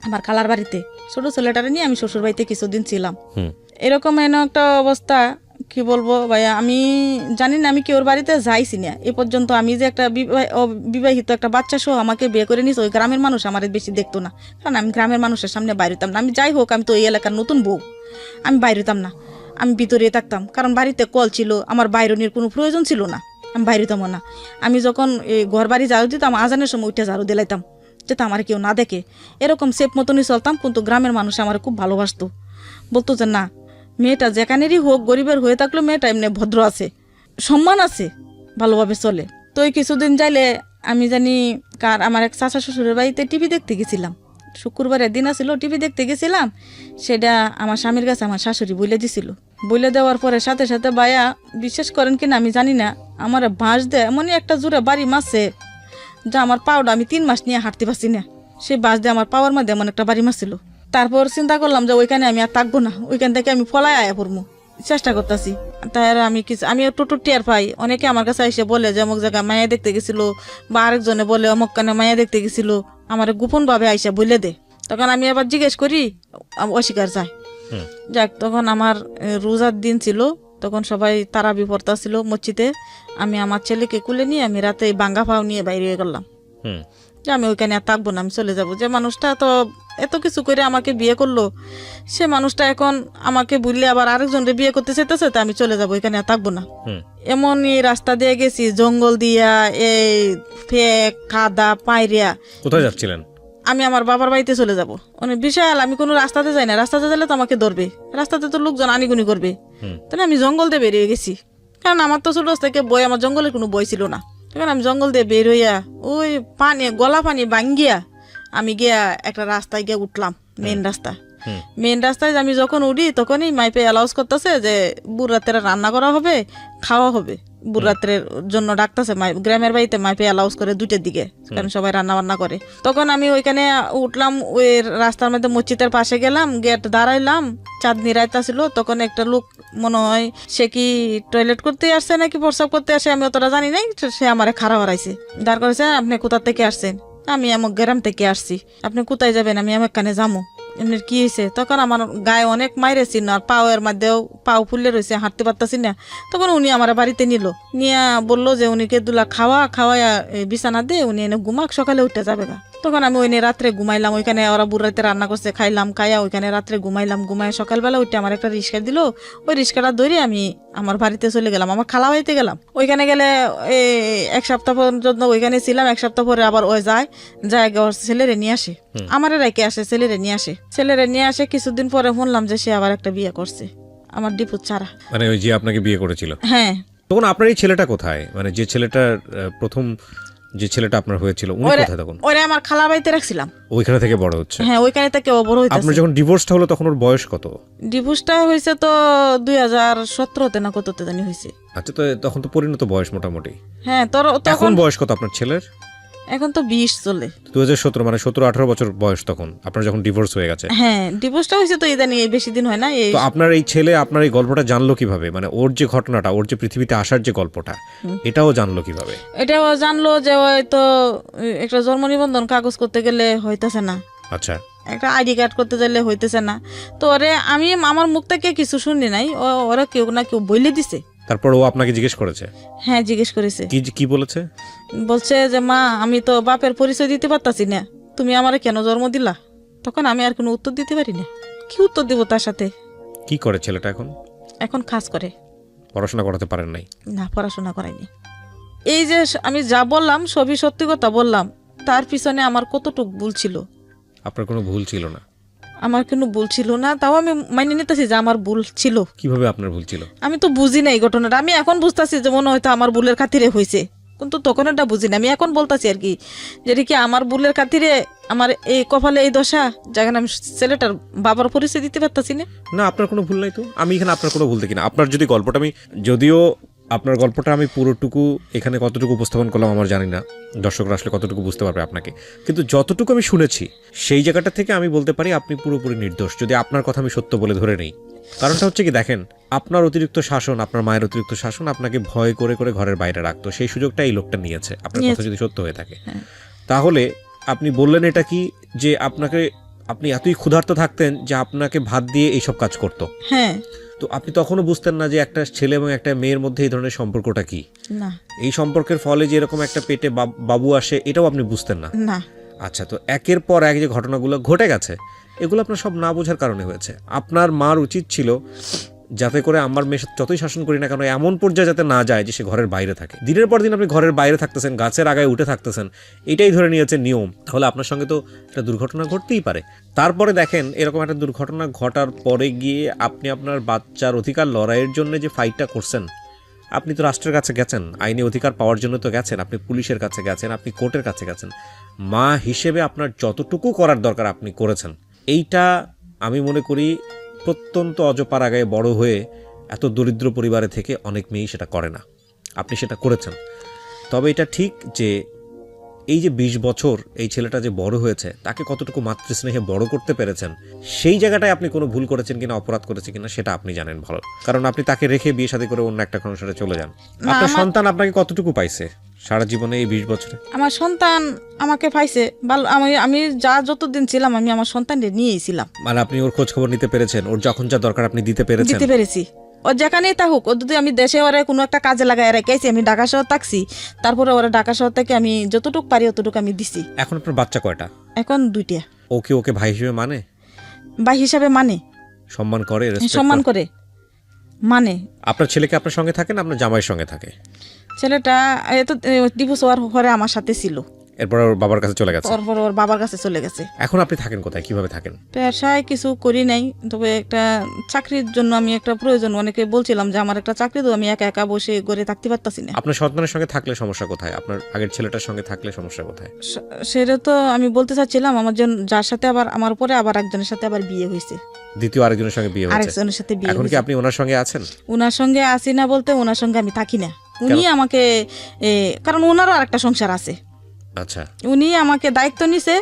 আমার খালার বাড়িতে। ছোট ছেলেটারে নিয়ে আমি শ্বশুর বাড়িতে কিছুদিন ছিলাম। এরকম একটা অবস্থা, কি বলবো ভাইয়া, আমি জানি না, আমি কি ওর বাড়িতে যাইছি না এ পর্যন্ত। আমি যে একটা বিবাহিত একটা বাচ্চা সহ আমাকে বিয়ে করে নিয়েছে, ওই গ্রামের মানুষ আমার বেশি দেখতো না, কারণ আমি গ্রামের মানুষের সামনে বাইরে হতাম না। আমি যাই হোক, আমি তো এই এলাকার নতুন বউ, আমি বাইরে হতাম না, আমি ভিতরে থাকতাম, কারণ বাড়িতে কল ছিল, আমার বাইরনের কোনো প্রয়োজন ছিল না, আমি বাইরে হতাম না। আমি যখন ঘর বাড়ি ঝাড়ু দিতাম, আজানের সময় উঠে ঝাড়ু দিলাইতাম, যাতে আমার কেউ না দেখে, এরকম সেফ মতনই চলতাম। কিন্তু গ্রামের মানুষ আমার খুব ভালোবাসতো, বলতো যে না, মেয়েটা যেখানেরই হোক, গরিবের হয়ে থাকলেও মেয়েটা এমনি ভদ্র আছে, সম্মান আছে, ভালোভাবে চলে। তো এই কিছুদিন যাইলে আমি জানি আমার এক চাচা শ্বশুরের বাড়িতে টিভি দেখতে গেছিলাম, শুক্রবারের দিন ছিল, টিভি দেখতে গেছিলাম। সেটা আমার স্বামীর কাছে আমার শাশুড়ি বলে দিছিল। বলে দেওয়ার পরে সাথে সাথে ভাইয়া বিশ্বাস করেন কিনা আমি জানি না, আমার বাঁশ দেয় এমনই একটা জোরে বাড়ি মারছে, যা আমার পাওটা আমি 3 মাস নিয়ে হাঁটতে পারছি না। সেই বাঁশ দিয়ে আমার পাওয়ার মধ্যে এমন একটা বাড়ি মারছিল। তারপর চিন্তা করলাম যে ওইখানে আমি আর থাকবো না, ওইখান থেকে আমি ফলাই আয়া পড়বো, চেষ্টা করতেছি। তাই আমি টোটো টের পাই, অনেকে আমার কাছে এসে বলে যে অমুক জায়গায় মায়া দেখতে গেছিল, বা আরেকজনে বলে অমুক কানে মায়া দেখতে গেছিল, আমার গোপন ভাবে আইসা বলে দে। তখন আমি আবার জিজ্ঞেস করি, অস্বীকার যায়। যাক, তখন আমার রোজার দিন ছিল, তখন সবাই তারাবি পড়তা ছিল মসজিদে। আমি আমার ছেলেকে কুলে নিয়ে আমি রাতে বাঙ্গা পাও নিয়ে বাইরে গেলাম। যে আমি ওইখানে আর থাকবো না, আমি চলে যাব। যে মানুষটা তো এত কিছু করে আমাকে বিয়ে করলো, সে মানুষটা এখন আমাকে ভুললে আবার আরেকজনকে বিয়ে করতে চাইতেছে, তো আমি চলে যাব, ওইখানে আর থাকবো না। এমনই রাস্তা দিয়ে গেছি, জঙ্গল দিয়া, এই ফেক কাদা পাইরিয়া। কোথায় যাচ্ছিলেন? আমি আমার বাবার বাড়িতে চলে যাব। মানে বিশাল, আমি কোনো রাস্তাতে যাই না, রাস্তাতে গেলে তো আমাকে ধরবে, রাস্তাতে তো লোকজন আনিগুনি করবে। তাহলে আমি জঙ্গল দিয়ে বেরিয়ে গেছি, কারণ আমার তো ছোট থেকে বই, আমার জঙ্গলের কোনো বই ছিল না। তখন আমি জঙ্গল দিয়ে বের হইয়া ওই পানি, গলা পানি ভাঙ্গিয়া আমি গিয়া একটা রাস্তায় গিয়ে উঠলাম, মেন রাস্তা। মেন রাস্তায় আমি যখন উঠি তখনই মাইপে অ্যালাউন্স করতেছে যে বুড় রাত্রে রান্না করা হবে, খাওয়া হবে। বুড় রাত্রের জন্য ডাকতেছে, গ্রামের বাড়িতে মাইপে অ্যালাউন্স করে 2টার দিকে, কারণ সবাই রান্না বান্না করে। তখন আমি ওইখানে উঠলাম, ওই রাস্তার মধ্যে মসজিদের পাশে গেলাম, গেট দাঁড়াইলাম, চাঁদনি রাইতা ছিল। তখন একটা লোক, মনে হয় সে কি টয়লেট করতে আসছে নাকি প্রস্রাব করতে আসে, আমি অতটা জানি নাই। সে আমারে খাড়া হারাইছে, দাঁড় করেছে, আপনি কোথা থেকে আসছেন? আমি আমার গ্রাম থেকে আসছি। আপনি কোথায় যাবেন? আমি আমার কানে যাবো। এমনি কি হয়েছে? তখন আমার গায়ে অনেক মাইরেছি না, আর পাওয়ের মধ্যেও পাও ফুলে রয়েছে, হাঁটতে পারতাছি না। তখন উনি আমার বাড়িতে নিল, নিয়ে বললো যে উনিকে দুলা খাওয়াইয়া বিছানা দিয়ে উনি এনে ঘুমাক, সকালে উঠতে যাবে গা। তখন আমি ওইনে রাত্রে ঘুমাইলাম, ওইখানে ওরা বুড় রাতে রান্না করছে, খাইলাম, খাইয়া ওইখানে রাত্রে ঘুমাইলাম। ঘুমাইয়া সকালবেলা উঠে আমার একটা রিক্সা দিল, ওই রিক্সাটা ধরে আমি আমার বাড়িতে চলে গেলাম, আমার খালা বাড়িতে গেলাম। ওইখানে গেলে 1 সপ্তাহ পর্যন্ত ওইখানে ছিলাম। 1 সপ্তাহ পরে আবার ওই যায় ওর ছেলেরে নিয়ে আসে, আমারে রেখে আসে, ছেলেরে নিয়ে আসে। কিছুদিন পরে শুনলাম যে সে আবার একটা বিয়ে করছে, আমার ডিপু ছাড়া। মানে ওই যে আপনাকে বিয়ে করেছিল? হ্যাঁ। তখন আপনার এই ছেলেটা কোথায়? মানে যে ছেলেটার প্রথম যে ছেলেটা আপনার হয়েছিল, উনি কোথায় তখন? ওরে আমার খালা বাড়িতে রাখছিলাম, ওইখানে থেকে বড় হচ্ছে? হ্যাঁ, ওইখানে থেকে ও বড় হইতাছে। আপনার যখন ডিভোর্সটা হলো তখন ওর বয়স কত? ডিভোর্সটা হয়েছে তো 2017-তে না কততে জানি হয়েছে। আচ্ছা, তো তখন তো পরিণত বয়স মোটামুটি। হ্যাঁ, তখন বয়স কত আপনার ছেলের? এখন তো 20 চলে। 2017, মানে 17-18 বছর বয়স তখন আপনার যখন ডিভোর্স হয়ে গেছে? হ্যাঁ, ডিভোর্সটা হয়েছে তো ইদানি, বেশি দিন হয় না। তো আপনার এই ছেলে আপনার এই গল্পটা জানলো কিভাবে? মানে ওর যে ঘটনাটা, ওর যে পৃথিবীতে আসার যে গল্পটা, এটাও জানলো কিভাবে? এটাও জানলো যে হয়তো একটা জন্ম নিবন্ধন কাগজ করতে গেলে হইতেছে না, আচ্ছা, একটা আইডি কার্ড করতে গেলে হইতেছে না। তো ওরে আমি আমার মুখ থেকে কিছু শুনি নাই, ওরা কেউ না কেউ বলে দিছে। তারপর ও আপনাকে জিজ্ঞেস করেছে? হ্যাঁ, জিজ্ঞেস করেছে। কি বলেছে? বলছে যে মা, আমি তো বাপের পরিচয় দিতে পারতাছি না, তুমি আমারে কেন জন্ম দিলা? তখন আমি আর কোনো উত্তর দিতে পারি না, কি উত্তর দিব তার সাথে? কি করে ছেলেটা এখন? এখন কাজ করে। পড়াশোনা করাতে পারেন নাই? না, পড়াশোনা করাইনি। এই যে আমি যা বললাম সবই সত্যি কথা বললাম, তার পিছনে আমার কতটুক ভুল ছিল? আপনার কোনো ভুল ছিল না? আমার কোনো ভুল ছিল না, তাও আমি মাইনে নিতেছি যে আমার ভুল ছিল। কিভাবে আপনার ভুল ছিল? আমি তো বুঝি না এই ঘটনাটা, আমি এখন বুঝতেছি যে মনে হয়তো আমার ভুলের খাতিরে হয়েছে, কিন্তু তখন এটা বুঝি না। আমি এখন বলতেছি আর কি, যেটা কি আমার ভুলের খাতিরে আমার এই কপালে এই দশা, যেখানে আমি ছেলেটার বাবার পরিচয় দিতে পারতাছি না। না, আপনার কোনো ভুল নাই তো। আমি এখানে আপনার কোনো ভুল দেখি না। আপনার যদি গল্পটা যদিও আপনার গল্পটা আমি পুরোটুকু এখানে কতটুকু উপস্থাপন করলাম আমার জানি না, দর্শকরা আসলে কতটুকু বুঝতে পারবে আপনাকে, কিন্তু যতটুকু আমি শুনেছি সেই জায়গাটা থেকে আমি বলতে পারি আপনি পুরোপুরি নির্দোষ, যদি আপনার কথা আমি সত্য বলে ধরে নেই। কারণটা হচ্ছে কি, দেখেন, আপনার অতিরিক্ত শাসন, আপনার মায়ের অতিরিক্ত শাসন আপনাকে ভয় করে করে ঘরের বাইরে রাখতো, সেই সুযোগটা এই লোকটা নিয়েছে। আপনার কথা যদি সত্য হয়ে থাকে, তাহলে আপনি বললেন এটা কি, যে আপনি এতই ক্ষুধার্ত থাকতেন যে আপনাকে ভাত দিয়ে এইসব কাজ করতো? হ্যাঁ। তো আপনি তখনও বুঝতেন না যে একটা ছেলে এবং একটা মেয়ের মধ্যে এই ধরনের সম্পর্কটা কি? না। এই সম্পর্কের ফলে যে এরকম একটা পেটে বাবু আসে, এটাও আপনি বুঝতেন না? না। আচ্ছা, তো একের পর এক যে ঘটনাগুলো ঘটে গেছে, এগুলো আপনার সব না বোঝার কারণে হয়েছে। আপনার মার উচিত ছিল যাতে করে আমার মেয়ের সাথে যতই শাসন করি না কেন এমন পর্যায়ে যাতে না যায় যে সে ঘরের বাইরে থাকে। দিনের পর দিন আপনি ঘরের বাইরে থাকতেছেন, গাছের আগায় উঠে থাকতেছেন, এটাই ধরে নিয়েছে নিয়ম। তাহলে আপনার সঙ্গে তো একটা দুর্ঘটনা ঘটতেই পারে। তারপরে দেখেন, এরকম একটা দুর্ঘটনা ঘটার পরে গিয়ে আপনি আপনার বাচ্চার অধিকার লড়াইয়ের জন্য যে ফাইটটা করছেন, আপনি তো রাষ্ট্রের কাছে গেছেন, আইনি অধিকার পাওয়ার জন্য তো গেছেন, আপনি পুলিশের কাছে গেছেন, আপনি কোর্টের কাছে গেছেন। মা হিসেবে আপনার যতটুকু করার দরকার আপনি করেছেন। এইটা আমি মনে করি প্রত্যন্ত অজপাড়া গায়ে বড় হয়ে এত দরিদ্র পরিবারে থেকে অনেক মেয়েই সেটা করে না। আপনি সেটা করেছেন। তবে এটা ঠিক যে এই যে 20 বছর এই ছেলেটা যে বড় হয়েছে, তাকে কতটুকু মাতৃস্নেহে বড় করতে পেরেছেন, সেই জায়গাটায় আপনি কোনো ভুল করেছেন কিনা, অপরাধ করেছেন কিনা, সেটা আপনি জানেন ভালো। কারণ আপনি তাকে রেখে বিয়ে শাদী করে অন্য একটা সংসারে চলে যান। আপনার সন্তান আপনাকে কতটুকু পাইছে সারা জীবনে এই 20 বছরে? আমার সন্তান আমাকে পাইছে ভালো। আমি যতদিন ছিলাম আমি আমার সন্তানকে নিয়েই ছিলাম। মানে আপনি ওর খোঁজ খবর নিতে পেরেছেন, ওর যখন যা দরকার আপনি দিতে পেরেছি। ও যেখানেই থাকুক, ও যদি আমি দেশে ওরা কোনো একটা কাজে লাগাই রেখেছি, আমি ঢাকা শহর থাকছি, তারপরে ওরা ঢাকা শহর থেকে আমি যতটুকু পারি অতটুকু আমি দিছি। এখন আপনার বাচ্চা কয়টা? এখন 2টা। ওকে ভাই হিসেবে মানে? ভাই হিসাবে মানে, সম্মান করে, respect সম্মান করে মানে। আপনার ছেলেকে আপনার সঙ্গে থাকে না আপনার জামাইয়ের সঙ্গে থাকে? ছেলেটা এত ডিভোর্স হওয়ার পরে আমার সাথে ছিল, এরপর ওর বাবার কাছে চলে গেছে। তারপর ওর বাবার কাছে চলে গেছে। এখন আপনি থাকেন কোথায়, কিভাবে থাকেন? পেশায় কিছু করি নাই, তবে একটা চাকরির জন্য আমি একটা প্রয়োজন, অনেকে বলছিলাম যে আমার একটা চাকরি দাও, আমি একা একা বসে ঘরে থাকতে পারতাছি না। আপনার সন্তানের সঙ্গে থাকলে সমস্যা কোথায়? আপনার আগের ছেলেটার সঙ্গে থাকলে সমস্যা কোথায়? সেটা তো আমি বলতে চাচ্ছিলাম, আমার যার সাথে আবার আমার পরে আবার একজনের সাথে আবার বিয়ে হয়েছে, দ্বিতীয় আরেকজনের সঙ্গে বিয়ে হয়েছে। আরেকজনের সাথে বিয়ে এখন কি হয়েছে। আপনি ওনার সঙ্গে আছেন? ওনার সঙ্গে আসি না বলতে, ওনার সঙ্গে আমি থাকি না। উনি আমাকে কারণ ওনারও আরেকটা সংসার আছে, আচ্ছা, উনি আমাকে দায়িত্ব নিছে,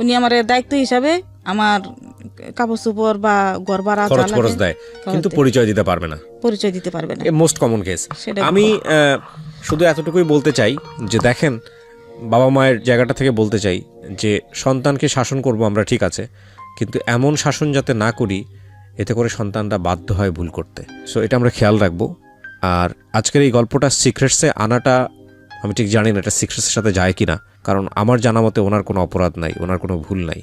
উনি আমার দায়িত্ব হিসাবে আমার কাপড় চোপড় বা ঘর ভাড়া খরচ খরচ দেয়, কিন্তু পরিচয় দিতে পারবে না, পরিচয় দিতে পারবে না। Most common case. সেটা আমি শুধু এতটুকুই বলতে চাই যে দেখেন, বাবা মায়ের জায়গাটা থেকে বলতে চাই যে সন্তানকে শাসন করব আমরা, ঠিক আছে, কিন্তু এমন শাসন যাতে না করি এতে করে সন্তানরা বাধ্য হয় ভুল করতে। সো এটা আমরা খেয়াল রাখবো। আর আজকের এই গল্পটা সিক্রেটসে আনাটা আমি ঠিক জানি না এটা সিক্রেটসের সাথে যায় কি না, কারণ আমার জানা মতে ওনার কোনো অপরাধ নাই, ওনার কোনো ভুল নাই,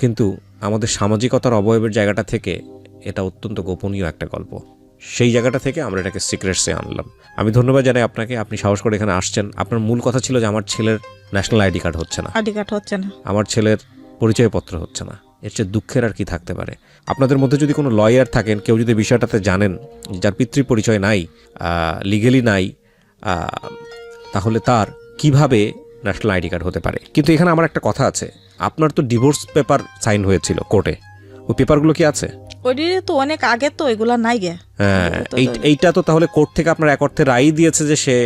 কিন্তু আমাদের সামাজিকতার অবয়বের জায়গাটা থেকে এটা অত্যন্ত গোপনীয় একটা গল্প। সেই জায়গাটা থেকে আমরা এটাকে সিক্রেটসে আনলাম। আমি ধন্যবাদ জানাই আপনাকে, আপনি সাহস করে এখানে আসছেন। আপনার মূল কথা ছিল যে আমার ছেলের ন্যাশনাল আইডি কার্ড হচ্ছে না, আইডি কার্ড হচ্ছে না, আমার ছেলের পরিচয়পত্র হচ্ছে না। এর চেয়ে দুঃখের আর কি থাকতে পারে? আপনাদের মধ্যে যদি কোনো লয়ার থাকেন, কেউ যদি বিষয়টাতে জানেন, যার পিতৃ পরিচয় নাই, লিগেলি নাই, তাহলে তার কিভাবে ন্যাশনাল আইডি কার্ড হতে পারে? কিন্তু এখানে আমার একটা কথা আছে, আপনার তো ডিভোর্স পেপার সাইন হয়েছিল কোর্টে, ওই পেপারগুলো কি আছে? ওইটি তো অনেক আগে, তো এগুলা নাই গে। হ্যাঁ, এইটা তো তাহলে কোর্ট থেকে আপনার এক অর্থে রায় দিয়েছে যে সে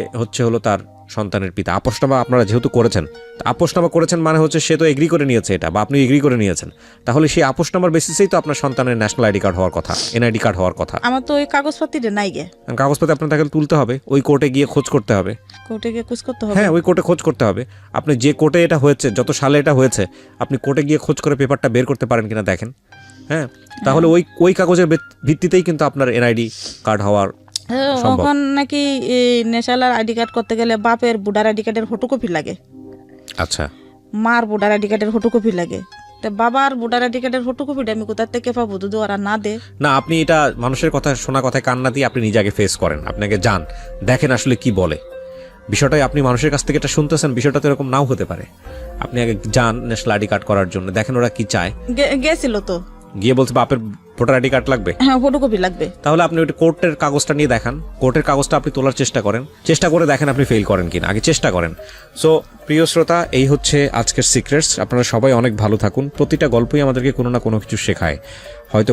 হলো তার সন্তানের পিতা। আপোষনামা আপনারা যেহেতু করেছেন, আপোষনামা করেছেন মানে হচ্ছে সে তো এগ্রি করে নিয়েছে এটা, বা আপনি এগ্রি করে নিয়েছেন, তাহলে সেই আপোষনামার বেসিসেই তো আপনার সন্তানের ন্যাশনাল আইডি কার্ড হওয়ার কথা, এনআইডি কার্ড হওয়ার কথা। আমার তো ওই কাগজপত্রটা নাই গে। কাগজপত্র আপনার তাকে তুলতে হবে, ওই কোর্টে গিয়ে খোঁজ করতে হবে। কোর্টে গিয়ে খোঁজ করতে হবে? হ্যাঁ, ওই কোর্টে খোঁজ করতে হবে। আপনি যে কোর্টে এটা হয়েছে, যত সালে এটা হয়েছে, আপনি কোর্টে গিয়ে খোঁজ করে পেপারটা বের করতে পারেন কিনা দেখেন। হ্যাঁ, তাহলে ওই কাগজের ভিত্তিতেই কিন্তু আপনার এনআইডি কার্ড হওয়ার সম্ভব। এখন নাকি ন্যাশনাল আইডি কার্ড করতে গেলে বাপের ভোটার আইডি কার্ডের ফটোকপি লাগে, আচ্ছা, মার ভোটার আইডি কার্ডের ফটোকপি লাগে। তা বাবার ভোটার আইডি কার্ডের ফটোকপিটা আমি কোথা থেকে পাবো যদি ওরা না দে? না, আপনি এটা মানুষের কথা শোনা কথায় কান্না দিয়ে আপনি নিজে আগে ফেস করেন, আপনাকে যান, দেখেন আসলে কি বলে বিষয়টাই। আপনি মানুষের কাছ থেকে এটা শুনতেছেন, বিষয়টা তো এরকম নাও হতে পারে। আপনি আগে যান ন্যাশনাল আইডি কার্ড করার জন্য, দেখেন ওরা কি চায়। গেছিল তো, গিয়ে বলছে বাপের ভোটার আইডি কার্ড লাগবে। হ্যাঁ, ফটোকপি লাগবে। তাহলে আপনি ওই কোর্টের কাগজটা নিয়ে দেখান, কোর্টের কাগজটা আপনি তোলার চেষ্টা করেন, চেষ্টা করে দেখেন আপনি ফেল করেন কিনা, আগে চেষ্টা করেন। সো প্রিয় শ্রোতা, এই হচ্ছে আজকের সিক্রেটস। আপনারা সবাই অনেক ভালো থাকুন। প্রতিটা গল্পই আমাদেরকে কোনো না কোনো কিছু শেখায়। হয়তো